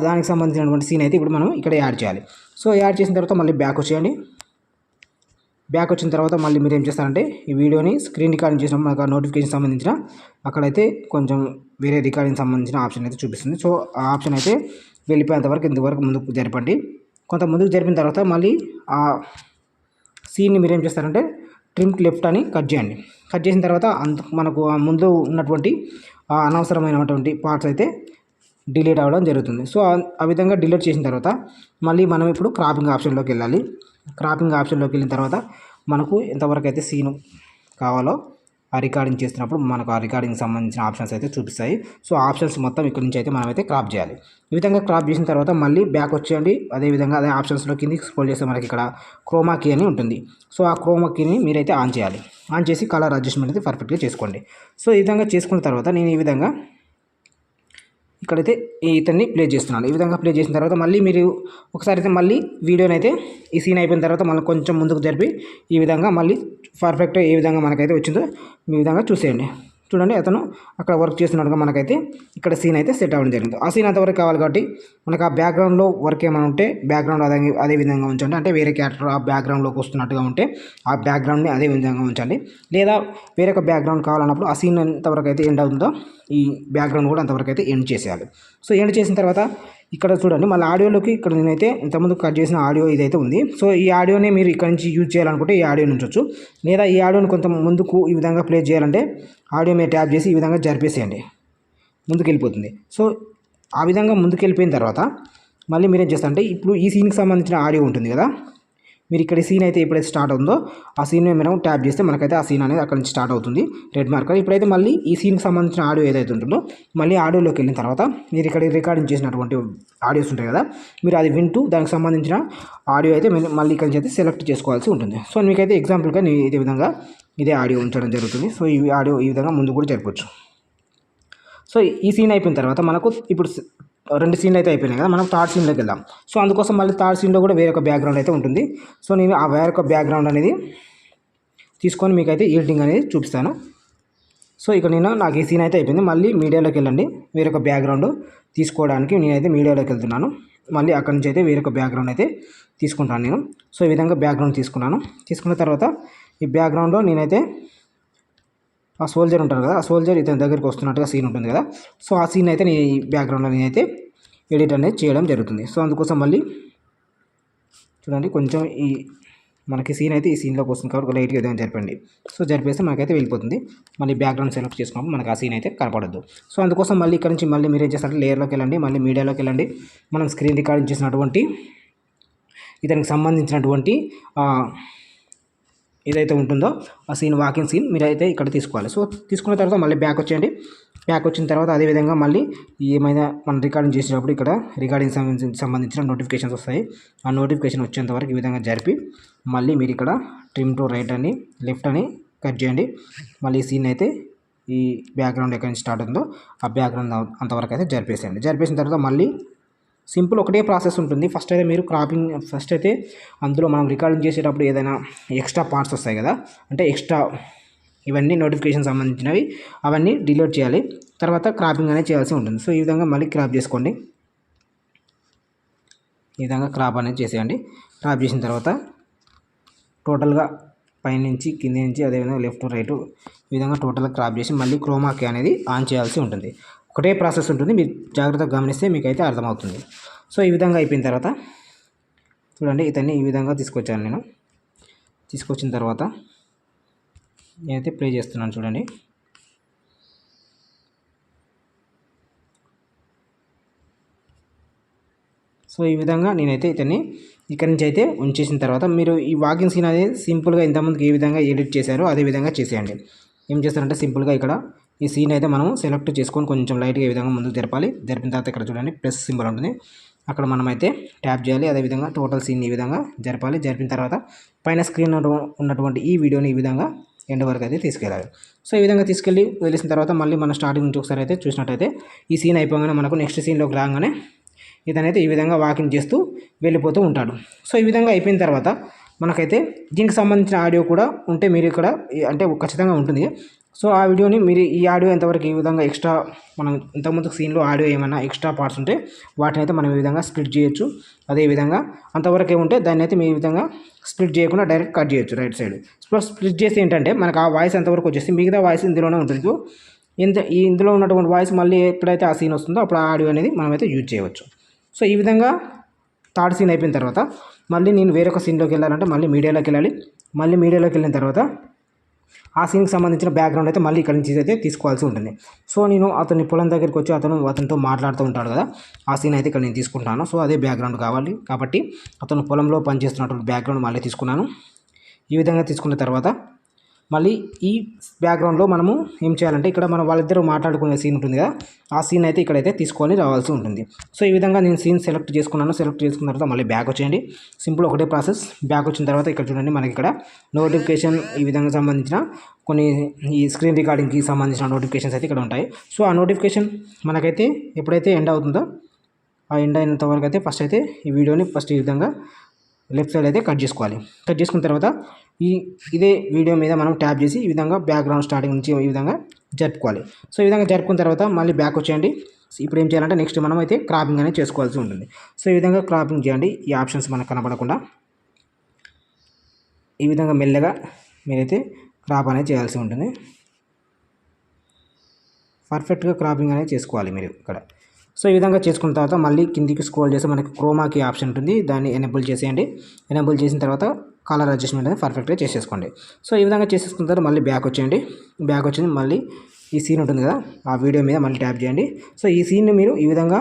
దానికి సంబంధించినటువంటి సీన్ అయితే ఇప్పుడు మనం ఇక్కడ యాడ్ చేయాలి. సో యాడ్ చేసిన తర్వాత మళ్ళీ బ్యాక్ వచ్చేయండి. బ్యాక్ వచ్చిన తర్వాత మళ్ళీ మీరు ఏం చేస్తారంటే ఈ వీడియోని స్క్రీన్ రికార్డింగ్ చేసినప్పుడు మనకు నోటిఫికేషన్ సంబంధించిన అక్కడైతే కొంచెం వేరే రికార్డింగ్ సంబంధించిన ఆప్షన్ అయితే చూపిస్తుంది. సో ఆ ఆప్షన్ అయితే వెళ్ళిపోయేంత వరకు ఇంతవరకు ముందుకు జరపండి. కొంత ముందుకు జరిపిన తర్వాత మళ్ళీ ఆ సీన్ని మీరు ఏం చేస్తారంటే ట్రిమ్ లెఫ్ట్ అని కట్ చేయండి. కట్ చేసిన తర్వాత మనకు ముందు ఉన్నటువంటి అనవసరమైనటువంటి పార్ట్స్ అయితే డిలీట్ అవ్వడం జరుగుతుంది. సో ఆ విధంగా డిలీట్ చేసిన తర్వాత మళ్ళీ మనం ఇప్పుడు క్రాపింగ్ ఆప్షన్లోకి వెళ్ళాలి. క్రాపింగ్ ఆప్షన్లోకి వెళ్ళిన తర్వాత మనకు ఎంతవరకు అయితే సీను కావాలో ఆ రికార్డింగ్ చేస్తున్నప్పుడు మనకు ఆ రికార్డింగ్ సంబంధించిన ఆప్షన్స్ అయితే చూపిస్తాయి. సో ఆప్షన్స్ మొత్తం ఇక్కడ నుంచి అయితే మనమైతే క్రాప్ చేయాలి. ఈ విధంగా క్రాప్ చేసిన తర్వాత మళ్ళీ బ్యాక్ వచ్చేయండి. అదేవిధంగా అదే ఆప్షన్స్లో కిందికి స్క్రోల్ చేస్తే మనకి ఇక్కడ క్రోమా కీ అని ఉంటుంది. సో ఆ క్రోమా కీని మీరైతే ఆన్ చేయాలి. ఆన్ చేసి కలర్ అడ్జస్ట్మెంట్ అయితే పర్ఫెక్ట్గా చేసుకోండి. సో ఈ విధంగా చేసుకున్న తర్వాత నేను ఈ విధంగా ఇక్కడైతే ఇతన్ని ప్లే చేస్తున్నాను. ఈ విధంగా ప్లే చేసిన తర్వాత మళ్ళీ మీరు ఒకసారి అయితే మళ్ళీ వీడియోని అయితే ఈ సీన్ అయిపోయిన తర్వాత మళ్ళీ కొంచెం ముందుకు జరిపి ఈ విధంగా మళ్ళీ పర్ఫెక్ట్గా ఏ విధంగా మనకైతే వచ్చిందో ఈ విధంగా చూసేయండి. చూడండి అతను అక్కడ వర్క్ చేస్తున్నట్టుగా మనకైతే ఇక్కడ సీన్ అయితే సెట్ అవ్వడం జరిగింది. ఆ సీన్ అంతవరకు కావాలి కాబట్టి మనకు ఆ బ్యాక్గ్రౌండ్లో వర్క్ ఏమైనా ఉంటే బ్యాక్గ్రౌండ్ అదే విధంగా ఉంచండి. అంటే వేరే క్యారెక్టర్ ఆ బ్యాక్గ్రౌండ్లోకి వస్తున్నట్టుగా ఉంటే ఆ బ్యాక్గ్రౌండ్ని అదే విధంగా ఉంచండి. లేదా వేరొక బ్యాక్గ్రౌండ్ కావాలన్నప్పుడు ఆ సీన్ ఎంతవరకు అయితే ఎండ్ అవుతుందో ఈ బ్యాక్గ్రౌండ్ కూడా అంతవరకు అయితే ఎండ్ చేసేయాలి. సో ఎండ్ చేసిన తర్వాత ఇక్కడ చూడండి మళ్ళీ ఆడియోలోకి ఇక్కడ నేనైతే ఇంతకుముందు కట్ చేసిన ఆడియో ఇదైతే ఉంది. సో ఈ ఆడియోనే మీరు ఇక్కడ నుంచి యూజ్ చేయాలనుకుంటే ఈ ఆడియో ఉంచవచ్చు. లేదా ఈ ఆడియోని కొంత ముందుకు ఈ విధంగా ప్లే చేయాలంటే ఆడియో మీద ట్యాప్ చేసి ఈ విధంగా జరిపేసేయండి, ముందుకు వెళ్ళిపోతుంది. సో ఆ విధంగా ముందుకు వెళ్ళిపోయిన తర్వాత మళ్ళీ మీరు ఏం చేస్తారంటే ఇప్పుడు ఈ సీన్కి సంబంధించిన ఆడియో ఉంటుంది కదా, మీరు ఇక్కడ సీన్ అయితే ఎప్పుడైతే స్టార్ట్ అవుతుందో ఆ సీన్ మనం ట్యాప్ చేస్తే మనకైతే ఆ సీన్ అనేది అక్కడ నుంచి స్టార్ట్ అవుతుంది రెడ్ మార్కర్. ఇప్పుడైతే మళ్ళీ ఈ సీన్కి సంబంధించిన ఆడియో ఏదైతే ఉంటుందో మళ్ళీ ఆడియోలోకి వెళ్ళిన తర్వాత మీరు ఇక్కడ రికార్డింగ్ చేసినటువంటి ఆడియోస్ ఉంటాయి కదా, మీరు అది వింటూ దానికి సంబంధించిన ఆడియో అయితే మళ్ళీ ఇక్కడ నుంచి అయితే సెలెక్ట్ చేసుకోవాల్సి ఉంటుంది. సో మీకైతే ఎగ్జాంపుల్గా నేను ఇదే విధంగా ఇదే ఆడియో ఉంచడం జరుగుతుంది. సో ఈ ఆడియో ఈ విధంగా ముందు కూడా జరపవచ్చు. సో ఈ సీన్ అయిపోయిన తర్వాత మనకు ఇప్పుడు 2 సీన్లు అయితే అయిపోయినాయి కదా, మనం థర్డ్ సీన్లోకి వెళ్దాం. సో అందుకోసం మళ్ళీ థర్డ్ సీన్లో కూడా వేరొక బ్యాక్గ్రౌండ్ అయితే ఉంటుంది. సో నేను ఆ వేరొక బ్యాక్గ్రౌండ్ అనేది తీసుకొని మీకైతే ఎడిటింగ్ అనేది చూపిస్తాను. సో ఇక్కడ నాకు ఈ సీన్ అయితే అయిపోయింది. మళ్ళీ మీడియాలోకి వెళ్ళండి. వేరొక బ్యాక్గ్రౌండ్ తీసుకోవడానికి నేనైతే మీడియాలోకి వెళ్తున్నాను. మళ్ళీ అక్కడి నుంచి అయితే వేరొక బ్యాక్గ్రౌండ్ అయితే తీసుకుంటాను నేను. సో ఈ విధంగా బ్యాక్గ్రౌండ్ తీసుకున్నాను. తీసుకున్న తర్వాత ఈ బ్యాక్గ్రౌండ్లో నేనైతే ఆ సోల్జర్ ఉంటారు కదా, ఆ సోల్జర్ ఇతని దగ్గరికి వస్తున్నట్టుగా సీన్ ఉంటుంది కదా, సో ఆ సీన్ అయితే నేను ఈ బ్యాక్గ్రౌండ్లో నేనైతే ఎడిట్ అనేది చేయడం జరుగుతుంది. సో అందుకోసం మళ్ళీ చూడండి కొంచెం ఈ మనకి సీన్ అయితే ఈ సీన్లోకి వస్తుంది కాబట్టి లైట్గా ఏదైనా జరిపండి. సో జరిపేస్తే మనకైతే వెళ్ళిపోతుంది. మళ్ళీ బ్యాక్గ్రౌండ్ సెలెక్ట్ చేసుకున్నప్పుడు మనకు ఆ సీన్ అయితే కనపడద్దు. సో అందుకోసం మళ్ళీ ఇక్కడ నుంచి మళ్ళీ మీరు ఏం చేస్తారంటే లేయర్లోకి వెళ్ళండి, మళ్ళీ మీడియాలోకి వెళ్ళండి. మనం స్క్రీన్ రికార్డింగ్ చేసినటువంటి ఇతనికి సంబంధించినటువంటి ఏదైతే ఉంటుందో ఆ సీన్ వాకింగ్ సీన్ మీరైతే ఇక్కడ తీసుకోవాలి. సో తీసుకున్న తర్వాత మళ్ళీ బ్యాక్ వచ్చేయండి. బ్యాక్ వచ్చిన తర్వాత అదేవిధంగా మళ్ళీ ఏమైనా మనం రికార్డింగ్ చేసేటప్పుడు ఇక్కడ రికార్డింగ్ సంబంధించిన నోటిఫికేషన్స్ వస్తాయి. ఆ నోటిఫికేషన్ వచ్చేంత వరకు ఈ విధంగా జరిపి మళ్ళీ మీరు ఇక్కడ ట్రిమ్ టు రైట్ అని లెఫ్ట్ అని కట్ చేయండి. మళ్ళీ ఈ సీన్ అయితే ఈ బ్యాక్గ్రౌండ్ ఎక్కడి నుంచి స్టార్ట్ ఉందో ఆ బ్యాక్గ్రౌండ్ అంతవరకు అయితే జరిపేసేయండి. జరిపేసిన తర్వాత మళ్ళీ సింపుల్ ఒకటే ప్రాసెస్ ఉంటుంది. ఫస్ట్ అయితే మీరు క్రాపింగ్ ఫస్ట్ అయితే అందులో మనం రికార్డింగ్ చేసేటప్పుడు ఏదైనా ఎక్స్ట్రా పార్ట్స్ వస్తాయి కదా, అంటే ఎక్స్ట్రా ఇవన్నీ నోటిఫికేషన్ సంబంధించినవి అవన్నీ డిలీట్ చేయాలి. తర్వాత క్రాపింగ్ అనేది చేయాల్సి ఉంటుంది. సో ఈ విధంగా మళ్ళీ క్రాప్ చేసుకోండి. ఈ విధంగా క్రాప్ అనేది చేసేయండి. క్రాప్ చేసిన తర్వాత టోటల్గా పైనుంచి కింద నుంచి అదేవిధంగా లెఫ్ట్ రైట్ ఈ విధంగా టోటల్గా క్రాప్ చేసి మళ్ళీ క్రోమా కీ అనేది ఆన్ చేయాల్సి ఉంటుంది. ఒకటే ప్రాసెస్ ఉంటుంది, మీరు జాగ్రత్తగా గమనిస్తే మీకైతే అర్థమవుతుంది. సో ఈ విధంగా అయిపోయిన తర్వాత చూడండి ఇతన్ని ఈ విధంగా తీసుకొచ్చాను నేను. తీసుకొచ్చిన తర్వాత నేనైతే ప్లే చేస్తున్నాను చూడండి. సో ఈ విధంగా నేనైతే ఇతన్ని ఇక్కడి నుంచి అయితే ఉంచేసిన తర్వాత మీరు ఈ వాకింగ్ సీన్ అనేది సింపుల్గా ఇంతకుముందుకు ఏ విధంగా ఎడిట్ చేశారో అదే విధంగా చేసేయండి. ఏం చేస్తారంటే సింపుల్గా ఇక్కడ ఈ సీన్ అయితే మనం సెలెక్ట్ చేసుకొని కొంచెం లైట్గా ఈ విధంగా ముందుకు జరపాలి. జరిపిన తర్వాత ఇక్కడ చూడండి ప్లస్ సింబల్ ఉంటుంది. అక్కడ మనమైతే ట్యాప్ చేయాలి. అదేవిధంగా టోటల్ సీన్ ఈ విధంగా జరపాలి. జరిపిన తర్వాత పైన స్క్రీన్ ఉన్నటువంటి ఈ వీడియోని ఈ విధంగా ఎండ్ వరకు అయితే తీసుకెళ్ళాలి. సో ఈ విధంగా తీసుకెళ్ళి వదిలేసిన తర్వాత మళ్ళీ మన స్టార్టింగ్ నుంచి ఒకసారి అయితే చూసినట్టయితే ఈ సీన్ అయిపోగానే మనకు నెక్స్ట్ సీన్లోకి రాగానే ఇతనైతే ఈ విధంగా వాకింగ్ చేస్తూ వెళ్ళిపోతూ ఉంటాడు. సో ఈ విధంగా అయిపోయిన తర్వాత మనకైతే దీనికి సంబంధించిన ఆడియో కూడా ఉంటే మీరు ఇక్కడ అంటే ఖచ్చితంగా ఉంటుంది. సో ఆ వీడియోని మీరు ఈ ఆడియో ఎంతవరకు ఈ విధంగా ఎక్స్ట్రా మనం ఇంతకుముందు సీన్లో ఆడియో ఏమైనా ఎక్స్ట్రా పార్ట్స్ ఉంటే వాటిని అయితే మనం ఈ విధంగా స్ప్లిట్ చేయొచ్చు. అదేవిధంగా అంతవరకే ఉంటే దాన్ని అయితే మీ ఈ విధంగా స్ప్లిట్ చేయకుండా డైరెక్ట్ కట్ చేయొచ్చు రైట్ సైడ్. సో స్ప్లిట్ చేసి ఏంటంటే మనకు ఆ వాయిస్ ఎంతవరకు వచ్చేసి మిగతా వాయిస్ ఇందులోనే ఉంటుంది. ఇందులో ఉన్నటువంటి వాయిస్ మళ్ళీ ఎప్పుడైతే ఆ సీన్ వస్తుందో అప్పుడు ఆ ఆడియో అనేది మనమైతే యూజ్ చేయవచ్చు. సో ఈ విధంగా థర్డ్ సీన్ అయిపోయిన తర్వాత మళ్ళీ నేను వేరొక సీన్లోకి వెళ్ళాలంటే మళ్ళీ మీడియాలోకి వెళ్ళాలి. మళ్ళీ మీడియాలోకి వెళ్ళిన తర్వాత ఆ సీన్కి సంబంధించిన బ్యాక్గ్రౌండ్ అయితే మళ్ళీ ఇక్కడ నుంచి అయితే తీసుకోవాల్సి ఉంటుంది. సో నేను అతని పొలం దగ్గరికి వచ్చి అతనితో మాట్లాడుతూ ఉంటాడు కదా, ఆ సీన్ అయితే ఇక్కడ నేను తీసుకుంటాను. సో అదే బ్యాక్గ్రౌండ్ కావాలి కాబట్టి అతను పొలంలో పనిచేస్తున్నటువంటి బ్యాక్గ్రౌండ్ మళ్ళీ తీసుకున్నాను. ఈ విధంగా తీసుకున్న తర్వాత మళ్ళీ ఈ బ్యాక్గ్రౌండ్లో మనము ఏం చేయాలంటే ఇక్కడ మనం వాళ్ళిద్దరూ మాట్లాడుకునే సీన్ ఉంటుంది కదా, ఆ సీన్ అయితే ఇక్కడైతే తీసుకొని రావాల్సి ఉంటుంది. సో ఈ విధంగా నేను సీన్ సెలెక్ట్ చేసుకున్నాను. సెలెక్ట్ చేసుకున్న తర్వాత మళ్ళీ బ్యాక్ వచ్చేయండి. సింపుల్ ఒకటే ప్రాసెస్. బ్యాక్ వచ్చిన తర్వాత ఇక్కడ చూడండి మనకి ఇక్కడ నోటిఫికేషన్ ఈ విధంగా సంబంధించిన కొన్ని ఈ స్క్రీన్ రికార్డింగ్కి సంబంధించిన నోటిఫికేషన్స్ అయితే ఇక్కడ ఉంటాయి. సో ఆ నోటిఫికేషన్ మనకైతే ఎప్పుడైతే ఎండ్ అవుతుందో ఆ ఎండ్ అయినంత వరకు అయితే ఫస్ట్ అయితే ఈ వీడియోని ఫస్ట్ ఈ విధంగా లెఫ్ట్ సైడ్ అయితే కట్ చేసుకోవాలి. కట్ చేసుకున్న తర్వాత ఇదే వీడియో మీద మనం ట్యాప్ చేసి ఈ విధంగా బ్యాక్గ్రౌండ్ స్టార్టింగ్ నుంచి ఈ విధంగా జరుపుకోవాలి. సో ఈ విధంగా జరుపుకున్న తర్వాత మళ్ళీ బ్యాక్ వచ్చేయండి. ఇప్పుడు ఏం చేయాలంటే నెక్స్ట్ మనం అయితే క్రాపింగ్ అనేది చేసుకోవాల్సి ఉంటుంది. సో ఈ విధంగా క్రాపింగ్ చేయండి. ఈ ఆప్షన్స్ మనకు కనపడకుండా ఈ విధంగా మెల్లగా మీరైతే క్రాప్ అనేది చేయాల్సి ఉంటుంది. పర్ఫెక్ట్గా క్రాపింగ్ అనేది చేసుకోవాలి మీరు ఇక్కడ. సో ఈ విధంగా చేసుకున్న తర్వాత మళ్ళీ కిందికి స్క్రోల్ చేసి మనకి క్రోమాకి ఆప్షన్ ఉంటుంది, దాన్ని ఎనేబుల్ చేసేయండి. ఎనేబుల్ చేసిన తర్వాత కలర్ అడ్జస్ట్మెంట్ అనేది పర్ఫెక్ట్గా చేసేసుకోండి. సో ఈ విధంగా చేసేసుకున్న తర్వాత మళ్ళీ బ్యాక్ వచ్చేయండి. బ్యాక్ వచ్చింది మళ్ళీ ఈ సీన్ ఉంటుంది కదా, ఆ వీడియో మీద మళ్ళీ ట్యాప్ చేయండి. సో ఈ సీన్ని మీరు ఈ విధంగా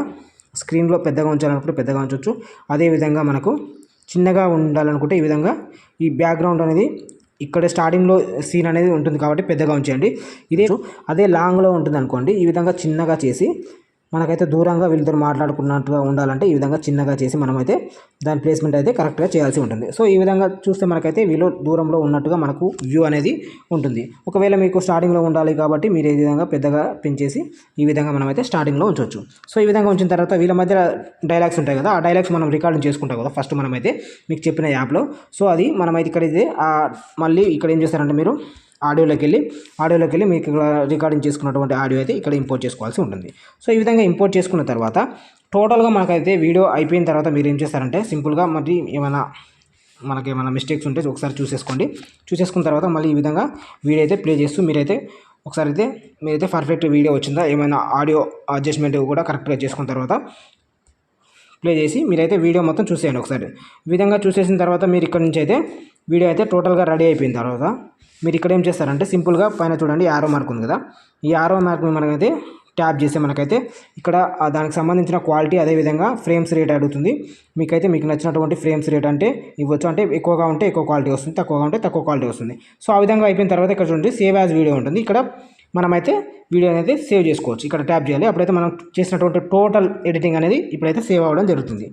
స్క్రీన్లో పెద్దగా ఉంచాలనుకుంటే పెద్దగా ఉంచవచ్చు. అదేవిధంగా మనకు చిన్నగా ఉండాలనుకుంటే ఈ విధంగా ఈ బ్యాక్గ్రౌండ్ అనేది ఇక్కడ స్టార్టింగ్లో సీన్ అనేది ఉంటుంది కాబట్టి పెద్దగా ఉంచేయండి. అదే లాంగ్లో ఉంటుంది అనుకోండి, ఈ విధంగా చిన్నగా చేసి మనకైతే దూరంగా వీళ్ళతో మాట్లాడుకున్నట్టుగా ఉండాలంటే ఈ విధంగా చిన్నగా చేసి మనమైతే దాని ప్లేస్మెంట్ అయితే కరెక్ట్గా చేయాల్సి ఉంటుంది. సో ఈ విధంగా చూస్తే మనకైతే వీళ్ళు దూరంలో ఉన్నట్టుగా మనకు వ్యూ అనేది ఉంటుంది. ఒకవేళ మీకు స్టార్టింగ్లో ఉండాలి కాబట్టి మీరు ఈ విధంగా పెద్దగా పెంచేసి ఈ విధంగా మనమైతే స్టార్టింగ్లో ఉంచవచ్చు. సో ఈ విధంగా ఉంచిన తర్వాత వీళ్ళ మధ్య డైలాగ్స్ ఉంటాయి కదా, ఆ డైలాగ్స్ మనం రికార్డింగ్ చేసుకుంటాం కదా ఫస్ట్ మనమైతే మీకు చెప్పిన యాప్లో. సో అది మనమైతే ఇక్కడ ఇది మళ్ళీ ఇక్కడ ఏం చేస్తారంటే మీరు ఆడియోలోకి వెళ్ళి మీకు రికార్డింగ్ చేసుకున్నటువంటి ఆడియో అయితే ఇక్కడ ఇంపోర్ట్ చేసుకోవాల్సి ఉంటుంది. సో ఈ విధంగా ఇంపోర్ట్ చేసుకున్న తర్వాత టోటల్గా మనకైతే వీడియో అయిపోయిన తర్వాత మీరు ఏం చేస్తారంటే సింపుల్గా మరి మనకేమైనా మిస్టేక్స్ ఉంటే ఒకసారి చూసేసుకున్న తర్వాత మళ్ళీ ఈ విధంగా వీడియో అయితే ప్లే చేస్తూ మీరైతే పర్ఫెక్ట్ వీడియో వచ్చిందా, ఏమైనా ఆడియో అడ్జస్ట్మెంట్ కూడా కరెక్ట్గా చేసుకున్న తర్వాత ప్లే చేసి మీరైతే వీడియో మొత్తం చూసేయండి ఒకసారి. ఈ విధంగా చూసేసిన తర్వాత మీరు ఇక్కడ నుంచి అయితే వీడియో అయితే టోటల్గా రెడీ అయిపోయిన తర్వాత మీరు ఇక్కడ ఏం చేస్తారంటే సింపుల్గా పైన చూడండి యారో మార్క్ ఉంది కదా, ఈ యారో మార్క్ని మనకైతే ట్యాప్ చేస్తే మనకైతే ఇక్కడ దానికి సంబంధించిన క్వాలిటీ అదేవిధంగా ఫ్రేమ్స్ రేట్ అడుగుతుంది. మీకు నచ్చినటువంటి ఫ్రేమ్స్ రేట్ అంటే ఇవ్వచ్చు. అంటే ఎక్కువగా ఉంటే ఎక్కువ క్వాలిటీ వస్తుంది, తక్కువగా ఉంటే తక్కువ క్వాలిటీ వస్తుంది. సో ఆ విధంగా అయిపోయిన తర్వాత ఇక్కడ చూడండి సేవ్ యాజ్ వీడియో ఉంటుంది. ఇక్కడ మనమైతే వీడియో అనేది సేవ్ చేసుకోవచ్చు. ఇక్కడ ట్యాప్ చేయాలి. అప్పుడైతే మనం చేసినటువంటి టోటల్ ఎడిటింగ్ అనేది ఇప్పుడైతే సేవ్ అవ్వడం జరుగుతుంది.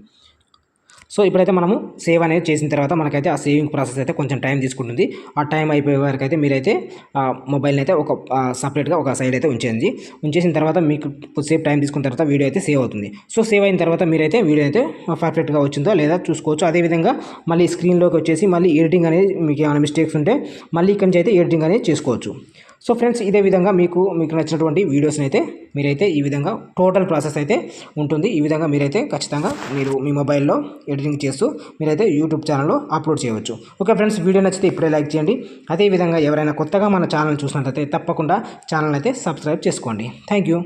సో ఇప్పుడైతే మనము సేవ్ అనేది చేసిన తర్వాత మనకైతే ఆ సేవింగ్ ప్రాసెస్ అయితే కొంచెం టైం తీసుకుంటుంది. ఆ టైం అయిపోయే వరకు అయితే మీరైతే మొబైల్ని అయితే ఒక సపరేట్గా ఒక సైడ్ అయితే ఉంచేసిన తర్వాత మీకు కొద్దిసేపు టైం తీసుకున్న తర్వాత వీడియో అయితే సేవ్ అవుతుంది. సో సేవ్ అయిన తర్వాత మీరైతే వీడియో అయితే పర్ఫెక్ట్గా వచ్చిందో లేదా చూసుకోవచ్చు. అదేవిధంగా మళ్ళీ స్క్రీన్లోకి వచ్చేసి మళ్ళీ ఎడిటింగ్ అనేది మీకు ఏమైనా మిస్టేక్స్ ఉంటే మళ్ళీ ఇక్కడి నుంచి అయితే ఎడిటింగ్ అనేది చేసుకోవచ్చు. సో ఫ్రెండ్స్ ఇదే విధంగా మీకు నచ్చినటువంటి వీడియోస్ని అయితే మీరైతే ఈ విధంగా టోటల్ ప్రాసెస్ అయితే ఉంటుంది. ఈ విధంగా మీరైతే ఖచ్చితంగా మీ మొబైల్లో ఎడిటింగ్ చేస్తూ మీరైతే యూట్యూబ్ ఛానల్లో అప్లోడ్ చేయవచ్చు. ఓకే ఫ్రెండ్స్, వీడియో నచ్చితే ఇప్పుడే లైక్ చేయండి. అదేవిధంగా ఎవరైనా కొత్తగా మన ఛానల్ చూసినట్లయితే తప్పకుండా ఛానల్ అయితే సబ్స్క్రైబ్ చేసుకోండి. Thank you.